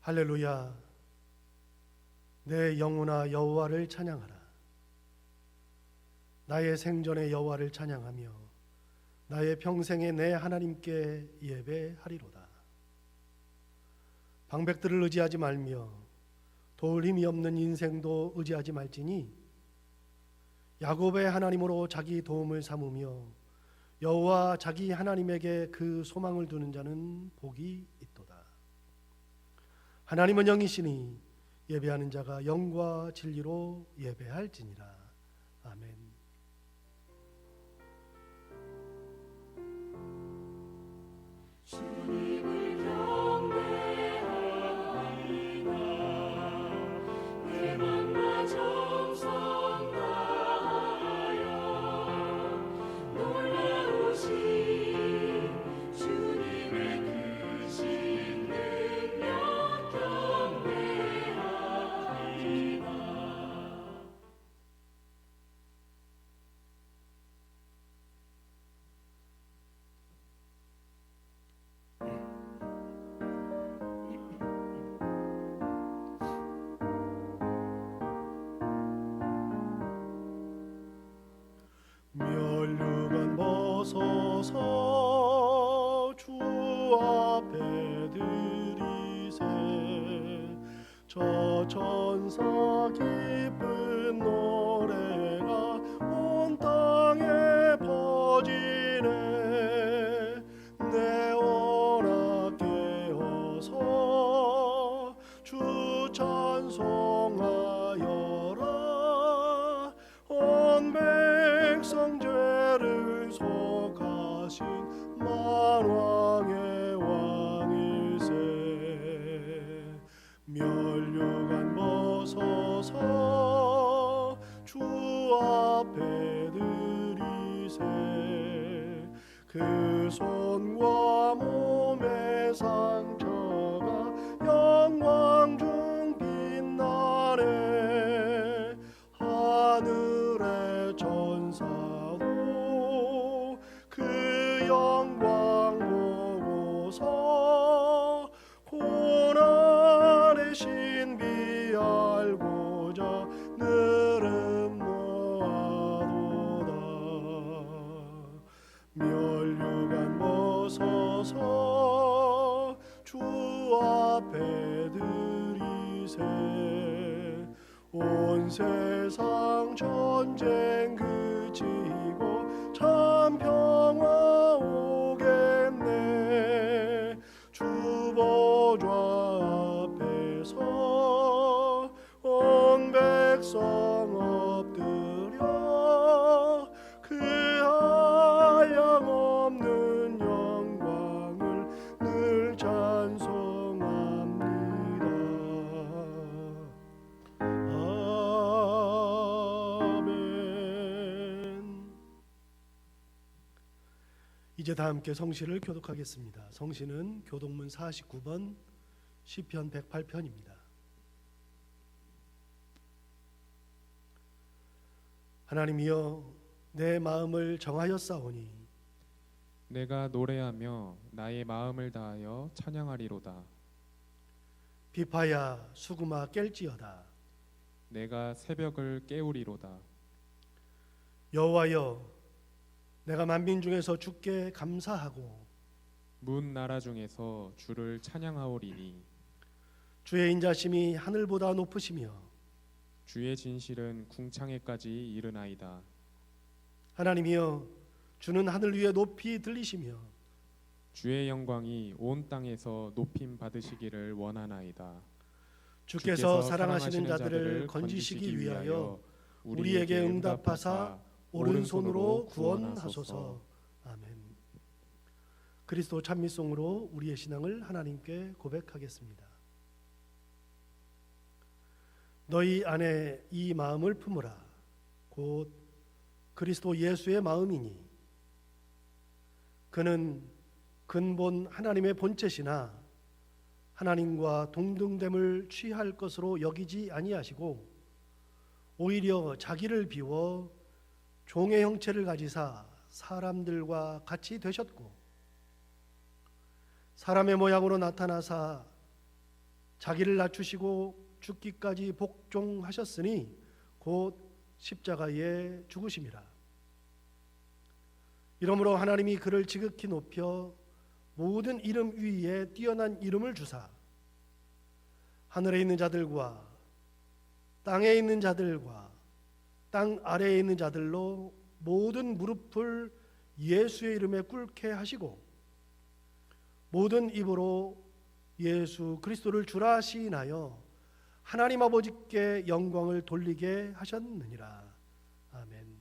할렐루야. 내 영혼아 여호와를 찬양하라. 나의 생전에 여호와를 찬양하며 나의 평생에 내 하나님께 예배하리로다. 방백들을 의지하지 말며 도울 힘이 없는 인생도 의지하지 말지니 야곱의 하나님으로 자기 도움을 삼으며 여호와 자기 하나님에게 그 소망을 두는 자는 복이 있도다. 하나님은 영이시니 예배하는 자가 영과 진리로 예배할지니라. 아멘. 주님을 경배하리라. 내 맘과 정성 다하여 놀라우신 주님의 크신 능력 경배하리라. 멸류관 벗어서 주 앞에 드리세. 저 천사 기쁜 노래가 온 땅에 퍼지네. 내 원하 깨어서 주 찬송하여라. 온 백성 죄를 속하신 만왕의 왕일세. 멸류관 벗어서 주 앞에 드리세. 그 손과 몸의 상처가 영광 중 빛나네. 하늘의 천사도 그 영광 보고서 고난의 신비 알고자 늘은 모아도다. 멸류관 벗어서 주 앞에 드리세. 온 세상 전쟁 그치고 참 평화 오겠네. 주 보좌 앞에서 온 백성 엎드려 그 한량없는 영광을 늘 찬송합니다. 아멘. 이제 다 함께 성시를 교독하겠습니다. 성시는 교독문 49번 시편 108편입니다. 하나님이여 내 마음을 정하였사오니 내가 노래하며 나의 마음을 다하여 찬양하리로다. 비파야 수구마 깰지어다. 내가 새벽을 깨우리로다. 여호와여 내가 만민 중에서 주께 감사하고 문 나라 중에서 주를 찬양하오리니 주의 인자심이 하늘보다 높으시며 주의 진실은 궁창에까지 이르나이다. 하나님이여 주는 하늘 위에 높이 들리시며 주의 영광이 온 땅에서 높임 받으시기를 원하나이다. 주께서 사랑하시는 자들을 건지시기 위하여 우리에게 응답하사 오른손으로 구원하소서. 아멘. 그리스도 찬미송으로 우리의 신앙을 하나님께 고백하겠습니다. 너희 안에 이 마음을 품으라. 곧 그리스도 예수의 마음이니 그는 근본 하나님의 본체시나 하나님과 동등됨을 취할 것으로 여기지 아니하시고 오히려 자기를 비워 종의 형체를 가지사 사람들과 같이 되셨고 사람의 모양으로 나타나사 자기를 낮추시고 죽기까지 복종하셨으니 곧 십자가에 죽으심이라. 이러므로 하나님이 그를 지극히 높여 모든 이름 위에 뛰어난 이름을 주사 하늘에 있는 자들과 땅에 있는 자들과 땅 아래에 있는 자들로 모든 무릎을 예수의 이름에 꿇게 하시고 모든 입으로 예수 그리스도를 주라 시인하여 하나님 아버지께 영광을 돌리게 하셨느니라. 아멘.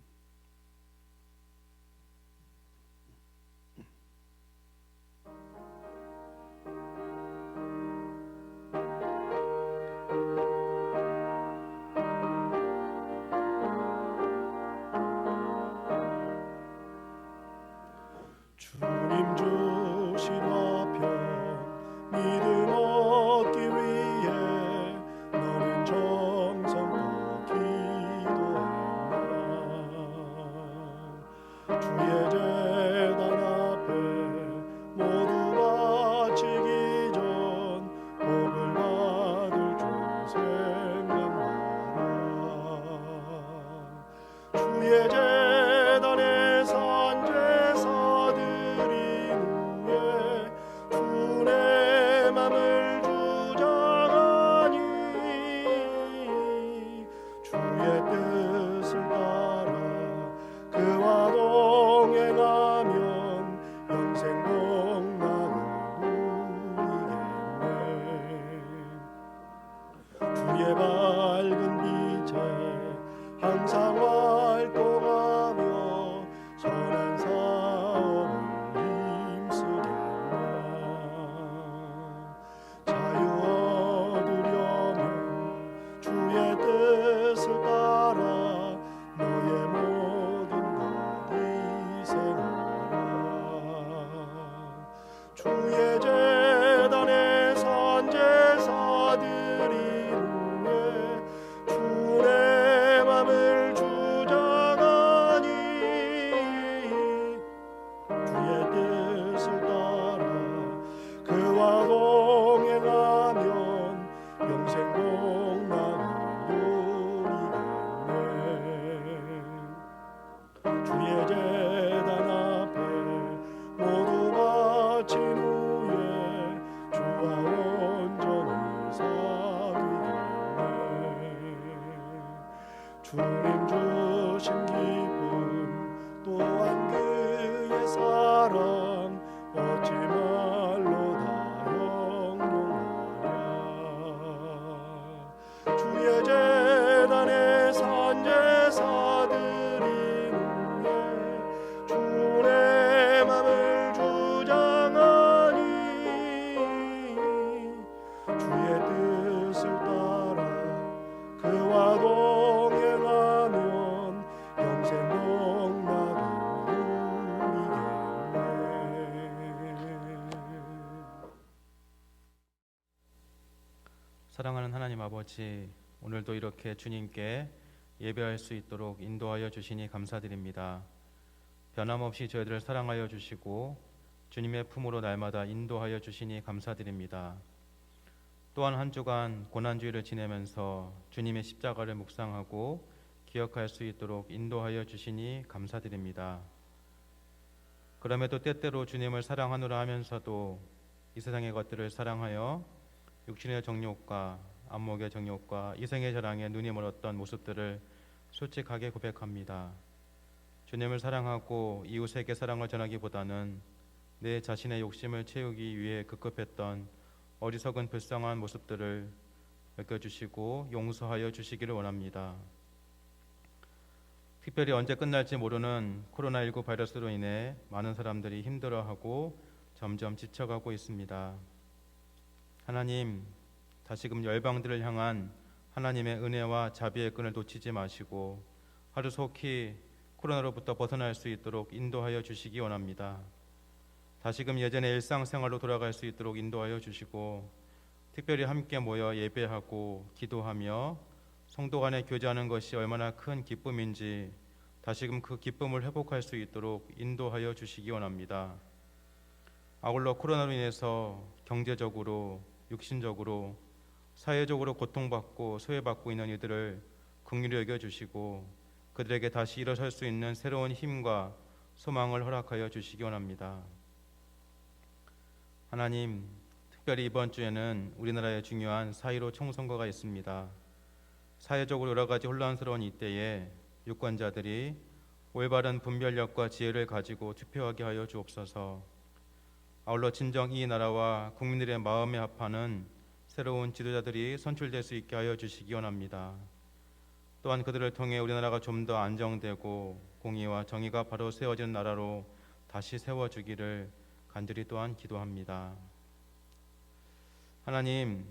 주님 주신 화평 믿음 얻기 위해 너는 정성껏 기도했나. 주의 제단 앞에 모두 바치기 전 복을 받을 줄 생각하라. 주의 제단에 산 제사드린 후에 주의 맘을 주장하니 주의 뜻을 따라 그와 동행하면 영생 복락을 누리겠네. 주의 밝은 빛에 항상 활동하며 선한 사업을 힘쓰겠나. 자유 얻으려면 주의 뜻을 따라 너의 모든 것 희생하라. 주의 제단에 산 제사드린 후에 주의 맘을 주장하니 주의 뜻을 따라 그와 동행하면 영생 복락을 누리겠네. 주의 제단 앞에 모두 바친 후에 주와 온전히 사귀겠네. 주님 주신 기쁨 또한 그의 사랑 어찌 말로 다 형용하랴. 주의 제단에 산 제사드린 후에 주의 맘을 주장하니 주의 뜻을 따라 그와 동행하면 영생 복락을 누리겠네. 사랑하는 하나님 아버지, 오늘도 이렇게 주님께 예배할 수 있도록 인도하여 주시니 감사드립니다. 변함없이 저희들을 사랑하여 주시고 주님의 품으로 날마다 인도하여 주시니 감사드립니다. 또한 한 주간 고난주일을 지내면서 주님의 십자가를 묵상하고 기억할 수 있도록 인도하여 주시니 감사드립니다. 그럼에도 때때로 주님을 사랑하노라 하면서도 이 세상의 것들을 사랑하여 육신의 정욕과 안목의 정욕과 이생의 자랑에 눈이 멀었던 모습들을 솔직하게 고백합니다. 주님을 사랑하고 이웃에게 사랑을 전하기보다는 내 자신의 욕심을 채우기 위해 급급했던 어리석은 불쌍한 모습들을 맡겨주시고 용서하여 주시기를 원합니다. 특별히 언제 끝날지 모르는 코로나19 바이러스로 인해 많은 사람들이 힘들어하고 점점 지쳐가고 있습니다. 하나님, 다시금 열방들을 향한 하나님의 은혜와 자비의 끈을 놓치지 마시고 하루속히 코로나로부터 벗어날 수 있도록 인도하여 주시기 원합니다. 다시금 예전의 일상생활로 돌아갈 수 있도록 인도하여 주시고 특별히 함께 모여 예배하고 기도하며 성도 간에 교제하는 것이 얼마나 큰 기쁨인지 다시금 그 기쁨을 회복할 수 있도록 인도하여 주시기 원합니다. 아울러 코로나로 인해서 경제적으로, 육신적으로 사회적으로 고통받고 소외받고 있는 이들을 긍휼히 여겨주시고 그들에게 다시 일어설 수 있는 새로운 힘과 소망을 허락하여 주시기 원합니다. 하나님, 특별히 이번 주에는 우리나라에 중요한 4.15 총선거가 있습니다. 사회적으로 여러 가지 혼란스러운 이때에 유권자들이 올바른 분별력과 지혜를 가지고 투표하게 하여 주옵소서. 아울러 진정 이 나라와 국민들의 마음에 합하는 새로운 지도자들이 선출될 수 있게 하여 주시기 원합니다. 또한 그들을 통해 우리나라가 좀 더 안정되고 공의와 정의가 바로 세워지는 나라로 다시 세워주기를 간절히 또한 기도합니다. 하나님,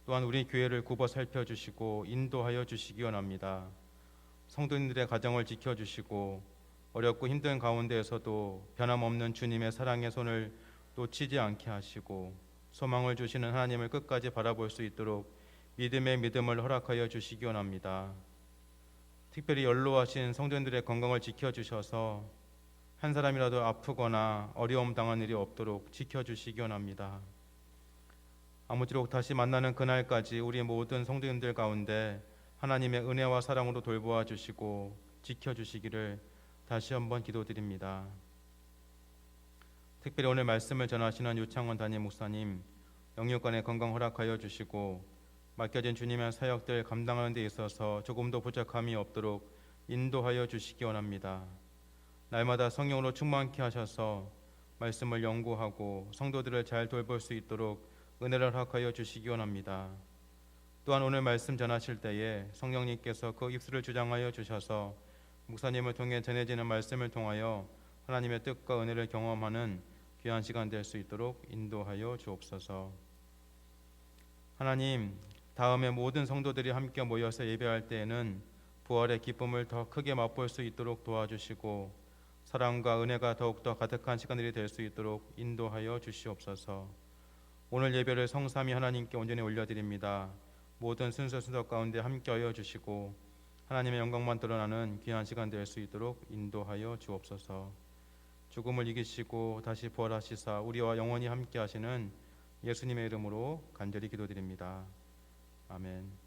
또한 우리 교회를 굽어 살펴주시고 인도하여 주시기 원합니다. 성도님들의 가정을 지켜주시고 어렵고 힘든 가운데에서도 변함없는 주님의 사랑의 손을 놓치지 않게 하시고 소망을 주시는 하나님을 끝까지 바라볼 수 있도록 믿음의 믿음을 허락하여 주시기 원합니다. 특별히 연로하신 성도님들의 건강을 지켜주셔서 한 사람이라도 아프거나 어려움 당한 일이 없도록 지켜주시기 원합니다. 아무쪼록 다시 만나는 그날까지 우리 모든 성도님들 가운데 하나님의 은혜와 사랑으로 돌보아 주시고 지켜주시기를 다시 한번 기도드립니다. 특별히 오늘 말씀을 전하시는 유창원 담임 목사님 영육간의 건강 허락하여 주시고 맡겨진 주님의 사역들 감당하는 데 있어서 조금도 부족함이 없도록 인도하여 주시기 원합니다. 날마다 성령으로 충만케 하셔서 말씀을 연구하고 성도들을 잘 돌볼 수 있도록 은혜를 허락하여 주시기 원합니다. 또한 오늘 말씀 전하실 때에 성령님께서 그 입술을 주장하여 주셔서 목사님을 통해 전해지는 말씀을 통하여 하나님의 뜻과 은혜를 경험하는 귀한 시간 될 수 있도록 인도하여 주옵소서. 하나님, 다음에 모든 성도들이 함께 모여서 예배할 때에는 부활의 기쁨을 더 크게 맛볼 수 있도록 도와주시고 사랑과 은혜가 더욱더 가득한 시간들이 될 수 있도록 인도하여 주시옵소서. 오늘 예배를 성삼위 하나님께 온전히 올려드립니다. 모든 순서 가운데 함께하여 주시고 하나님의 영광만 드러나는 귀한 시간 될 수 있도록 인도하여 주옵소서. 죽음을 이기시고 다시 부활하시사 우리와 영원히 함께하시는 예수님의 이름으로 간절히 기도드립니다. 아멘.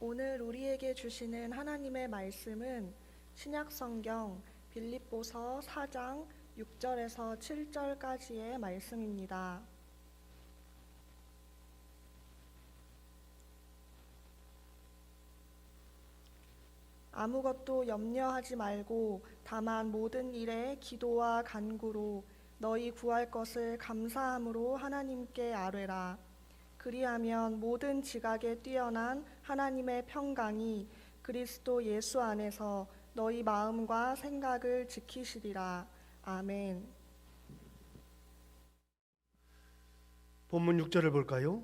오늘 우리에게 주시는 하나님의 말씀은 신약성경 빌립보서 4장 6절에서 7절까지의 말씀입니다. 아무것도 염려하지 말고 다만 모든 일에 기도와 간구로 너희 구할 것을 감사함으로 하나님께 아뢰라. 그리하면 모든 지각에 뛰어난 하나님의 평강이 그리스도 예수 안에서 너희 마음과 생각을 지키시리라. 아멘. 본문 6절을 볼까요?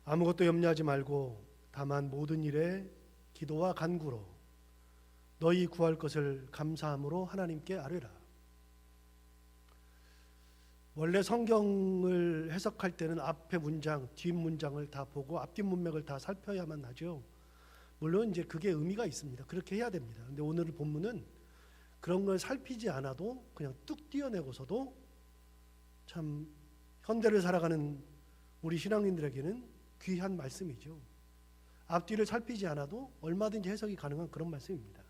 아무것도 염려하지 말고 다만 모든 일에 기도와 간구로 너희 구할 것을 감사함으로 하나님께 아뢰라. 원래 성경을 해석할 때는 앞에 문장, 뒷 문장을 다 보고 앞뒷 문맥을 다 살펴야만 하죠. 물론 이제 그게 의미가 있습니다. 그렇게 해야 됩니다. 근데 오늘 본문은 그런 걸 살피지 않아도 그냥 뚝 띄어내고서도 참 현대를 살아가는 우리 신앙인들에게는 귀한 말씀이죠. 앞뒤를 살피지 않아도 얼마든지 해석이 가능한 그런 말씀입니다.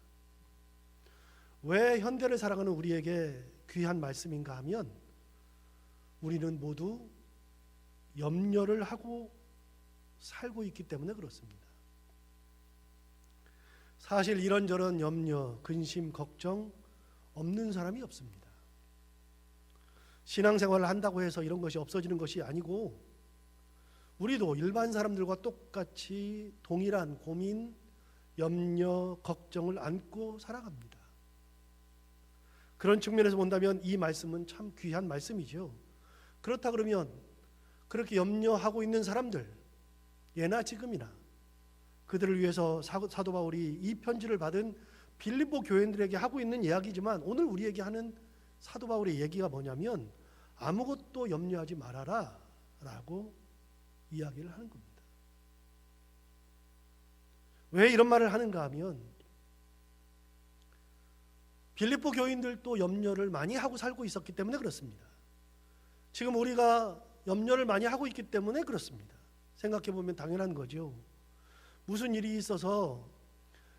왜 현대를 살아가는 우리에게 귀한 말씀인가 하면 우리는 모두 염려를 하고 살고 있기 때문에 그렇습니다. 사실 이런저런 염려, 근심, 걱정 없는 사람이 없습니다. 신앙생활을 한다고 해서 이런 것이 없어지는 것이 아니고 우리도 일반 사람들과 똑같이 동일한 고민, 염려, 걱정을 안고 살아갑니다. 그런 측면에서 본다면 이 말씀은 참 귀한 말씀이죠. 그렇다 그러면 그렇게 염려하고 있는 사람들, 예나 지금이나 그들을 위해서 사도 바울이 이 편지를 받은 빌립보 교인들에게 하고 있는 이야기지만, 오늘 우리에게 하는 사도 바울의 얘기가 뭐냐면 아무것도 염려하지 말아라 라고 이야기를 하는 겁니다. 왜 이런 말을 하는가 하면 빌립보 교인들도 염려를 많이 하고 살고 있었기 때문에 그렇습니다. 지금 우리가 염려를 많이 하고 있기 때문에 그렇습니다. 생각해 보면 당연한 거죠. 무슨 일이 있어서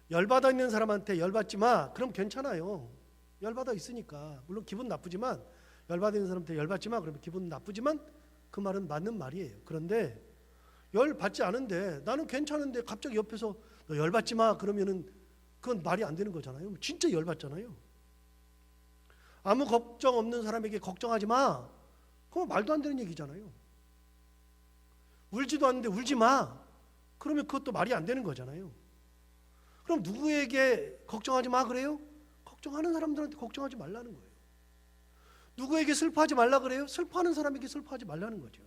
열받아 있는 사람한테 열받지 마, 그럼 괜찮아요. 열받아 있으니까. 물론 기분 나쁘지만, 열받아 있는 사람한테 열받지 마 그러면 기분 나쁘지만 그 말은 맞는 말이에요. 그런데 열받지 않은데 나는 괜찮은데 갑자기 옆에서 너 열받지 마 그러면은 그건 말이 안 되는 거잖아요. 진짜 열받잖아요. 아무 걱정 없는 사람에게 걱정하지 마, 그건 말도 안 되는 얘기잖아요. 울지도 않는데 울지 마, 그러면 그것도 말이 안 되는 거잖아요. 그럼 누구에게 걱정하지 마 그래요? 걱정하는 사람들한테 걱정하지 말라는 거예요. 누구에게 슬퍼하지 말라 그래요? 슬퍼하는 사람에게 슬퍼하지 말라는 거죠.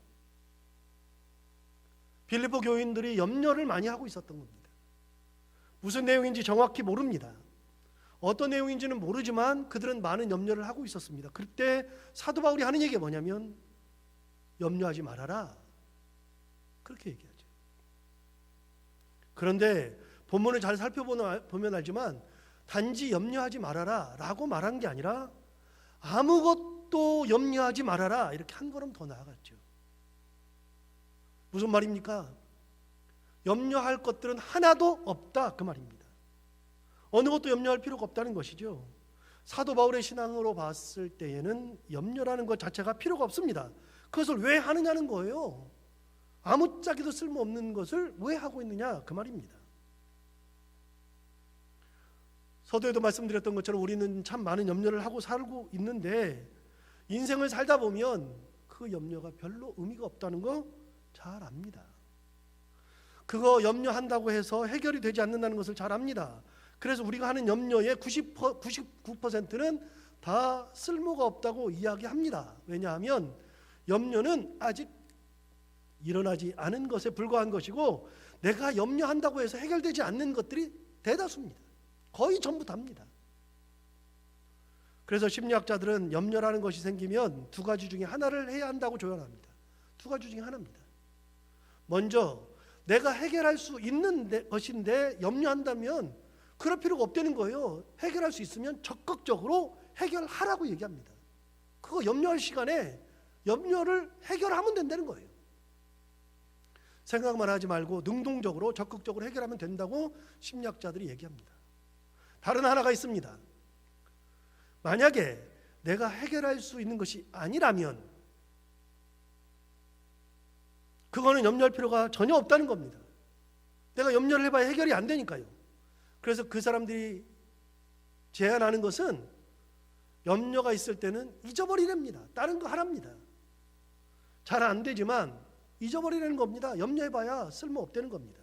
빌립보 교인들이 염려를 많이 하고 있었던 겁니다. 무슨 내용인지 정확히 모릅니다. 어떤 내용인지는 모르지만 그들은 많은 염려를 하고 있었습니다. 그때 사도 바울이 하는 얘기가 뭐냐면 염려하지 말아라, 그렇게 얘기하죠. 그런데 본문을 잘 살펴보면 알지만 단지 염려하지 말아라 라고 말한 게 아니라 아무것도 염려하지 말아라, 이렇게 한 걸음 더 나아갔죠. 무슨 말입니까? 염려할 것들은 하나도 없다, 그 말입니다. 어느 것도 염려할 필요가 없다는 것이죠. 사도 바울의 신앙으로 봤을 때에는 염려라는 것 자체가 필요가 없습니다. 그것을 왜 하느냐는 거예요. 아무짝에도 쓸모없는 것을 왜 하고 있느냐, 그 말입니다. 서두에도 말씀드렸던 것처럼 우리는 참 많은 염려를 하고 살고 있는데 인생을 살다 보면 그 염려가 별로 의미가 없다는 거 잘 압니다. 그거 염려한다고 해서 해결이 되지 않는다는 것을 잘 압니다. 그래서 우리가 하는 염려의 99%는 다 쓸모가 없다고 이야기합니다. 왜냐하면 염려는 아직 일어나지 않은 것에 불과한 것이고 내가 염려한다고 해서 해결되지 않는 것들이 대다수입니다. 거의 전부 답니다. 그래서 심리학자들은 염려라는 것이 생기면 두 가지 중에 하나를 해야 한다고 조언합니다. 두 가지 중에 하나입니다. 먼저 내가 해결할 수 있는 것인데 염려한다면 그럴 필요가 없다는 거예요. 해결할 수 있으면 적극적으로 해결하라고 얘기합니다. 그거 염려할 시간에 염려를 해결하면 된다는 거예요. 생각만 하지 말고 능동적으로 적극적으로 해결하면 된다고 심리학자들이 얘기합니다. 다른 하나가 있습니다. 만약에 내가 해결할 수 있는 것이 아니라면 그거는 염려할 필요가 전혀 없다는 겁니다. 내가 염려를 해봐야 해결이 안 되니까요. 그래서 그 사람들이 제안하는 것은 염려가 있을 때는 잊어버리랍니다. 다른 거 하랍니다. 잘 안 되지만 잊어버리라는 겁니다. 염려해봐야 쓸모없다는 겁니다.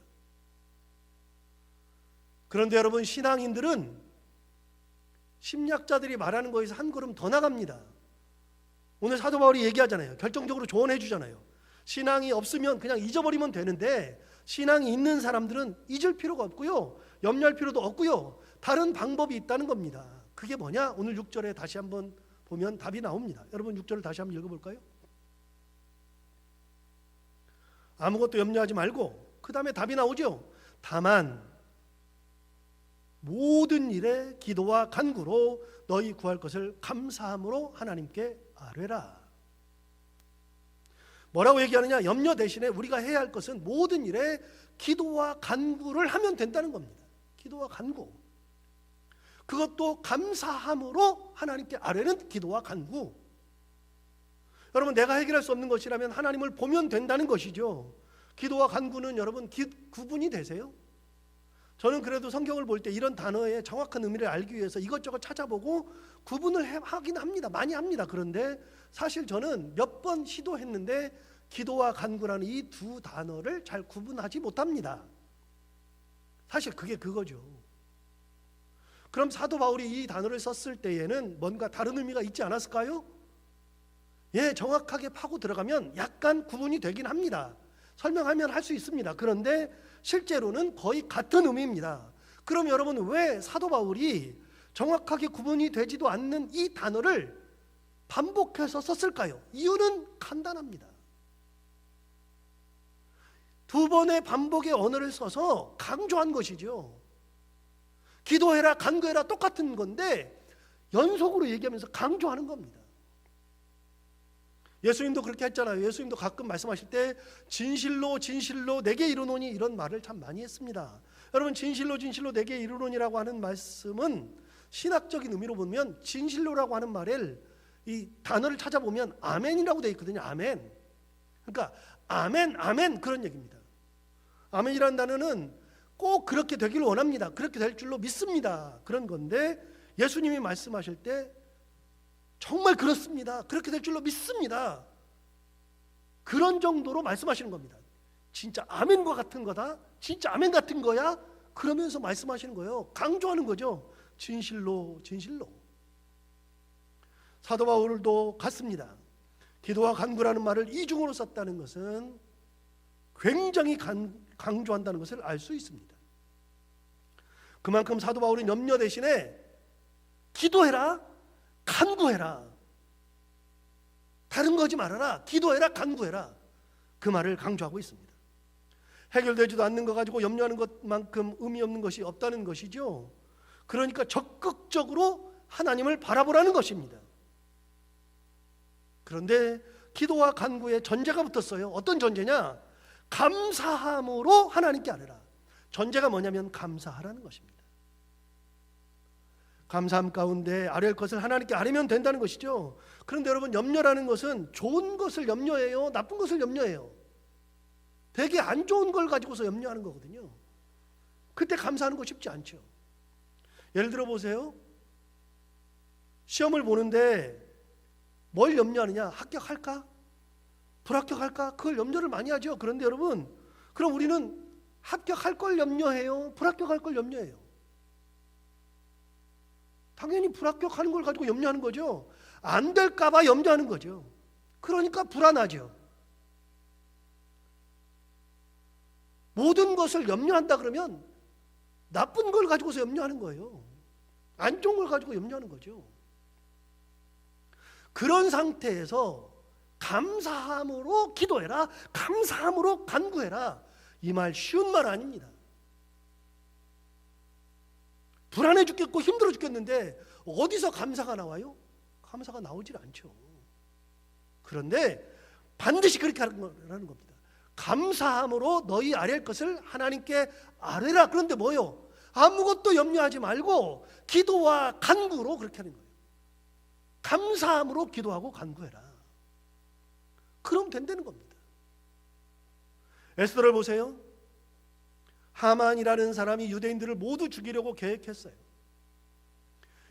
그런데 여러분, 신앙인들은 심리학자들이 말하는 거에서 한 걸음 더 나갑니다. 오늘 사도 바울이 얘기하잖아요. 결정적으로 조언해 주잖아요. 신앙이 없으면 그냥 잊어버리면 되는데 신앙이 있는 사람들은 잊을 필요가 없고요, 염려할 필요도 없고요, 다른 방법이 있다는 겁니다. 그게 뭐냐? 오늘 6절에 다시 한번 보면 답이 나옵니다. 여러분 6절을 다시 한번 읽어볼까요? 아무것도 염려하지 말고, 그 다음에 답이 나오죠. 다만 모든 일에 기도와 간구로 너희 구할 것을 감사함으로 하나님께 아뢰라. 뭐라고 얘기하느냐? 염려 대신에 우리가 해야 할 것은 모든 일에 기도와 간구를 하면 된다는 겁니다. 기도와 간구. 그것도 감사함으로 하나님께 아뢰는 기도와 간구. 여러분, 내가 해결할 수 없는 것이라면 하나님을 보면 된다는 것이죠. 기도와 간구는 여러분 구분이 되세요? 저는 그래도 성경을 볼 때 이런 단어의 정확한 의미를 알기 위해서 이것저것 찾아보고 구분을 하긴 합니다. 많이 합니다. 그런데 사실 저는 몇 번 시도했는데 기도와 간구라는 이 두 단어를 잘 구분하지 못합니다. 사실 그게 그거죠. 그럼 사도 바울이 이 단어를 썼을 때에는 뭔가 다른 의미가 있지 않았을까요? 예, 정확하게 파고 들어가면 약간 구분이 되긴 합니다. 설명하면 할 수 있습니다. 그런데 실제로는 거의 같은 의미입니다. 그럼 여러분, 왜 사도 바울이 정확하게 구분이 되지도 않는 이 단어를 반복해서 썼을까요? 이유는 간단합니다. 두 번의 반복의 언어를 써서 강조한 것이죠. 기도해라, 간구해라 똑같은 건데 연속으로 얘기하면서 강조하는 겁니다. 예수님도 그렇게 했잖아요. 예수님도 가끔 말씀하실 때 진실로 진실로 내게 이르노니 이런 말을 참 많이 했습니다. 여러분, 진실로 진실로 내게 이르노니라고 하는 말씀은 신학적인 의미로 보면 진실로라고 하는 말을 이 단어를 찾아보면 아멘이라고 되어 있거든요. 아멘. 그러니까 아멘, 아멘 그런 얘기입니다. 아멘이라는 단어는 꼭 그렇게 되기를 원합니다. 그렇게 될 줄로 믿습니다. 그런 건데 예수님이 말씀하실 때 정말 그렇습니다. 그렇게 될 줄로 믿습니다. 그런 정도로 말씀하시는 겁니다. 진짜 아멘과 같은 거다. 진짜 아멘 같은 거야. 그러면서 말씀하시는 거예요. 강조하는 거죠. 진실로 진실로. 사도 바울도 같습니다. 기도와 간구라는 말을 이중으로 썼다는 것은 굉장히 강조한다는 것을 알 수 있습니다. 그만큼 사도 바울은 염려 대신에 기도해라, 간구해라, 다른 거지 말아라, 기도해라, 간구해라, 그 말을 강조하고 있습니다. 해결되지도 않는 거 가지고 염려하는 것만큼 의미 없는 것이 없다는 것이죠. 그러니까 적극적으로 하나님을 바라보라는 것입니다. 그런데 기도와 간구에 전제가 붙었어요. 어떤 전제냐? 감사함으로 하나님께 아뢰라. 전제가 뭐냐면 감사하라는 것입니다. 감사함 가운데 아뢰할 것을 하나님께 아뢰면 된다는 것이죠. 그런데 여러분, 염려라는 것은 좋은 것을 염려해요, 나쁜 것을 염려해요? 되게 안 좋은 걸 가지고서 염려하는 거거든요. 그때 감사하는 거 쉽지 않죠. 예를 들어 보세요. 시험을 보는데 뭘 염려하느냐? 합격할까? 불합격할까? 그걸 염려를 많이 하죠. 그런데 여러분, 그럼 우리는 합격할 걸 염려해요? 불합격할 걸 염려해요? 당연히 불합격하는 걸 가지고 염려하는 거죠. 안 될까 봐 염려하는 거죠. 그러니까 불안하죠. 모든 것을 염려한다 그러면 나쁜 걸 가지고서 염려하는 거예요. 안 좋은 걸 가지고 염려하는 거죠. 그런 상태에서 감사함으로 기도해라, 감사함으로 간구해라, 이 말 쉬운 말 아닙니다. 불안해 죽겠고 힘들어 죽겠는데 어디서 감사가 나와요? 감사가 나오질 않죠. 그런데 반드시 그렇게 하라는 겁니다. 감사함으로 너희 아뢰할 것을 하나님께 아뢰라. 그런데 뭐요? 아무것도 염려하지 말고 기도와 간구로 그렇게 하는 거예요. 감사함으로 기도하고 간구해라. 그럼 된다는 겁니다. 에스더를 보세요. 하만이라는 사람이 유대인들을 모두 죽이려고 계획했어요.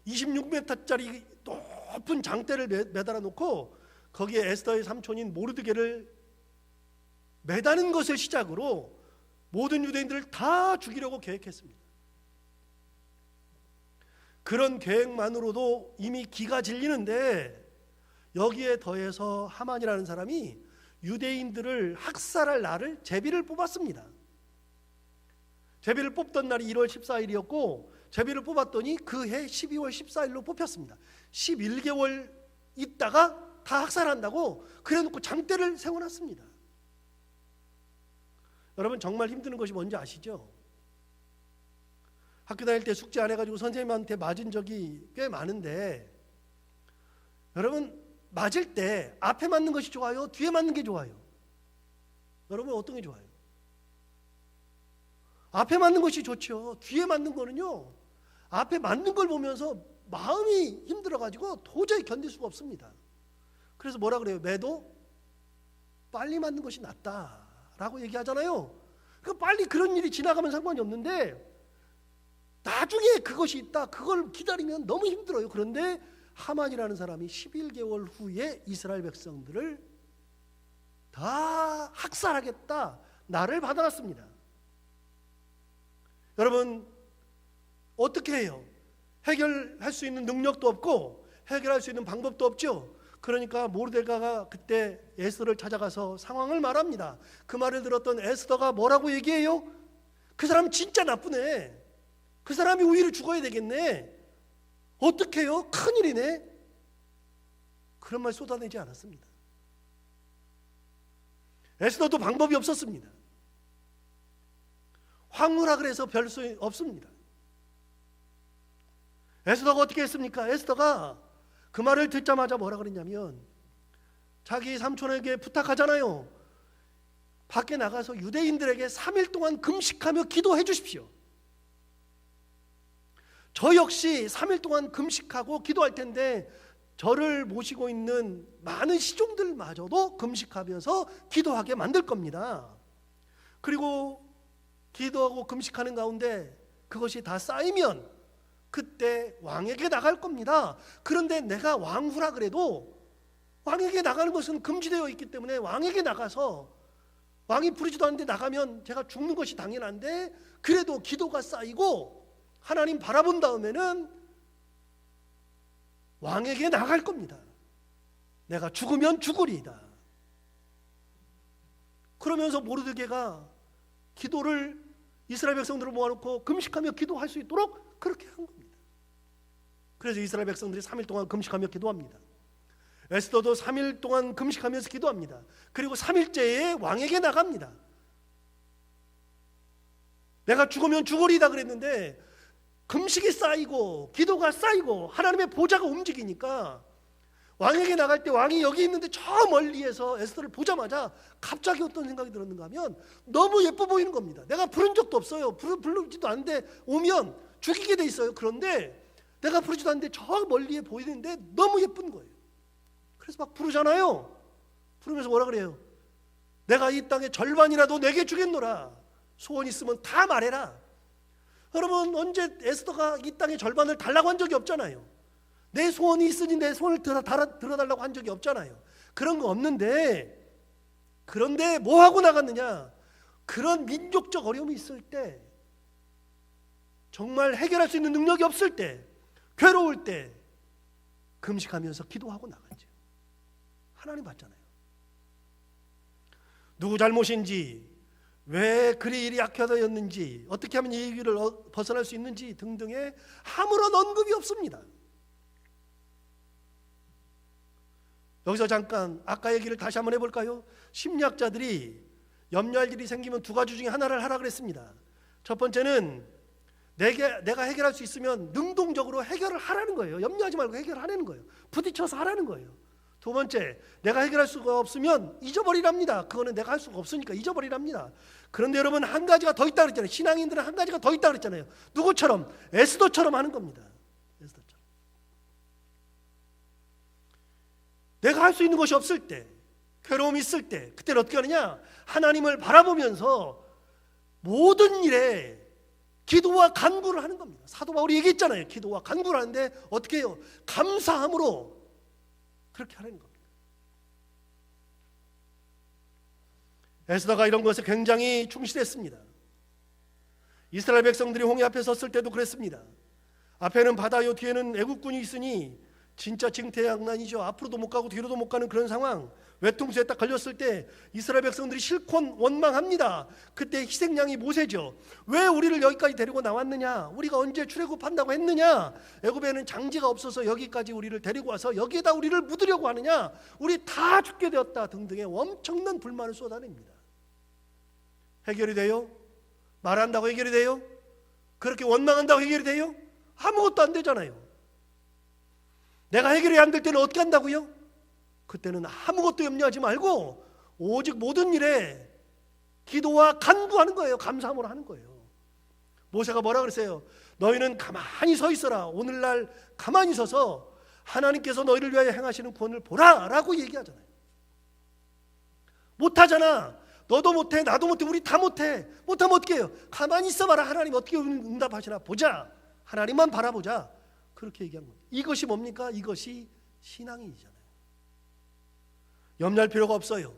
26m짜리 높은 장대를 매달아 놓고 거기에 에스더의 삼촌인 모르드게를 매다는 것을 시작으로 모든 유대인들을 다 죽이려고 계획했습니다. 그런 계획만으로도 이미 기가 질리는데 여기에 더해서 하만이라는 사람이 유대인들을 학살할 날을 제비를 뽑았습니다. 제비를 뽑던 날이 1월 14일이었고 제비를 뽑았더니 그 해 12월 14일로 뽑혔습니다. 11개월 있다가 다 학살한다고 그래놓고 장대를 세워놨습니다. 여러분, 정말 힘드는 것이 뭔지 아시죠? 학교 다닐 때 숙제 안 해가지고 선생님한테 맞은 적이 꽤 많은데, 여러분, 맞을 때 앞에 맞는 것이 좋아요? 뒤에 맞는 게 좋아요? 여러분, 어떤 게 좋아요? 앞에 맞는 것이 좋죠. 뒤에 맞는 거는요, 앞에 맞는 걸 보면서 마음이 힘들어가지고 도저히 견딜 수가 없습니다. 그래서 뭐라 그래요? 매도 빨리 맞는 것이 낫다라고 얘기하잖아요. 그러니까 빨리 그런 일이 지나가면 상관이 없는데 나중에 그것이 있다, 그걸 기다리면 너무 힘들어요. 그런데 하만이라는 사람이 11개월 후에 이스라엘 백성들을 다 학살하겠다 날을 받아놨습니다. 여러분, 어떻게 해요? 해결할 수 있는 능력도 없고 해결할 수 있는 방법도 없죠. 그러니까 모르드가가 그때 에스더를 찾아가서 상황을 말합니다. 그 말을 들었던 에스더가 뭐라고 얘기해요? 그 사람 진짜 나쁘네. 그 사람이 오히려 죽어야 되겠네. 어떻게 해요? 큰일이네. 그런 말 쏟아내지 않았습니다. 에스더도 방법이 없었습니다. 황후라 그래서 별 수 없습니다. 에스더가 어떻게 했습니까? 에스더가 그 말을 듣자마자 뭐라 그랬냐면 자기 삼촌에게 부탁하잖아요. 밖에 나가서 유대인들에게 3일 동안 금식하며 기도해 주십시오. 저 역시 3일 동안 금식하고 기도할 텐데 저를 모시고 있는 많은 시종들마저도 금식하면서 기도하게 만들 겁니다. 그리고 기도하고 금식하는 가운데 그것이 다 쌓이면 그때 왕에게 나갈 겁니다. 그런데 내가 왕후라 그래도 왕에게 나가는 것은 금지되어 있기 때문에 왕에게 나가서 왕이 부르지도 않는데 나가면 제가 죽는 것이 당연한데 그래도 기도가 쌓이고 하나님 바라본 다음에는 왕에게 나갈 겁니다. 내가 죽으면 죽으리이다. 그러면서 모르드게가 기도를 이스라엘 백성들을 모아놓고 금식하며 기도할 수 있도록 그렇게 한 겁니다. 그래서 이스라엘 백성들이 3일 동안 금식하며 기도합니다. 에스더도 3일 동안 금식하면서 기도합니다. 그리고 3일째에 왕에게 나갑니다. 내가 죽으면 죽으리다 그랬는데 금식이 쌓이고 기도가 쌓이고 하나님의 보좌가 움직이니까 왕에게 나갈 때 왕이 여기 있는데 저 멀리에서 에스더를 보자마자 갑자기 어떤 생각이 들었는가 하면 너무 예뻐 보이는 겁니다. 내가 부른 적도 없어요. 부르지도 않는데 오면 죽이게 돼 있어요. 그런데 내가 부르지도 않는데 저 멀리에 보이는데 너무 예쁜 거예요. 그래서 막 부르잖아요. 부르면서 뭐라 그래요? 내가 이 땅의 절반이라도 내게 주겠노라. 소원 있으면 다 말해라. 여러분 언제 에스더가 이 땅의 절반을 달라고 한 적이 없잖아요. 내 소원이 있으니 내 소원을 들어달라고 한 적이 없잖아요. 그런 거 없는데 그런데 뭐 하고 나갔느냐? 그런 민족적 어려움이 있을 때 정말 해결할 수 있는 능력이 없을 때 괴로울 때 금식하면서 기도하고 나갔죠. 하나님 봤잖아요. 누구 잘못인지 왜 그리 일이 약하다였는지 어떻게 하면 이 길을 벗어날 수 있는지 등등의 아무런 언급이 없습니다. 여기서 잠깐 아까 얘기를 다시 한번 해볼까요? 심리학자들이 염려할 일이 생기면 두 가지 중에 하나를 하라 그랬습니다. 첫 번째는 내가 해결할 수 있으면 능동적으로 해결을 하라는 거예요. 염려하지 말고 해결하라는 거예요. 부딪혀서 하라는 거예요. 두 번째, 내가 해결할 수가 없으면 잊어버리랍니다. 그거는 내가 할 수가 없으니까 잊어버리랍니다. 그런데 여러분 한 가지가 더 있다 그랬잖아요. 신앙인들은 한 가지가 더 있다 그랬잖아요. 누구처럼? 에스더처럼 하는 겁니다. 에스더처럼. 내가 할 수 있는 것이 없을 때, 괴로움이 있을 때 그때는 어떻게 하느냐? 하나님을 바라보면서 모든 일에 기도와 간구를 하는 겁니다. 사도 바울이 얘기했잖아요. 기도와 간구를 하는데 어떻게 해요? 감사함으로 그렇게 하는 겁니다. 에스더가 이런 것에 굉장히 충실했습니다. 이스라엘 백성들이 홍해 앞에 섰을 때도 그랬습니다. 앞에는 바다요 뒤에는 애국군이 있으니 진짜 징태양난이죠. 앞으로도 못 가고 뒤로도 못 가는 그런 상황. 외통수에 딱 걸렸을 때 이스라엘 백성들이 실컷 원망합니다. 그때 희생양이 모세죠. 왜 우리를 여기까지 데리고 나왔느냐? 우리가 언제 출애굽한다고 했느냐? 애굽에는 장지가 없어서 여기까지 우리를 데리고 와서 여기에다 우리를 묻으려고 하느냐? 우리 다 죽게 되었다 등등의 엄청난 불만을 쏟아냅니다. 해결이 돼요? 말한다고 해결이 돼요? 그렇게 원망한다고 해결이 돼요? 아무것도 안 되잖아요. 내가 해결이 안 될 때는 어떻게 한다고요? 그때는 아무것도 염려하지 말고 오직 모든 일에 기도와 간구하는 거예요. 감사함으로 하는 거예요. 모세가 뭐라 그랬어요? 너희는 가만히 서 있어라. 오늘날 가만히 서서 하나님께서 너희를 위하여 행하시는 구원을 보라 라고 얘기하잖아요. 못하잖아. 너도 못해 나도 못해 우리 다 못해. 못하면 어떻게 해요? 가만히 있어봐라. 하나님 어떻게 응답하시나 보자. 하나님만 바라보자. 그렇게 얘기한 겁니다. 이것이 뭡니까? 이것이 신앙이잖아요. 염려할 필요가 없어요.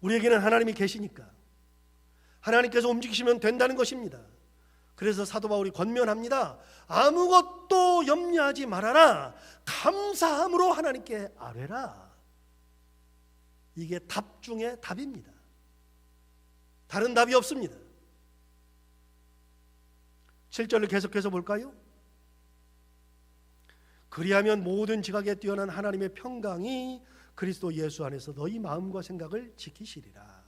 우리에게는 하나님이 계시니까 하나님께서 움직이시면 된다는 것입니다. 그래서 사도 바울이 권면합니다. 아무것도 염려하지 말아라. 감사함으로 하나님께 아뢰라. 이게 답 중에 답입니다. 다른 답이 없습니다. 7절을 계속해서 볼까요? 그리하면 모든 지각에 뛰어난 하나님의 평강이 그리스도 예수 안에서 너희 마음과 생각을 지키시리라.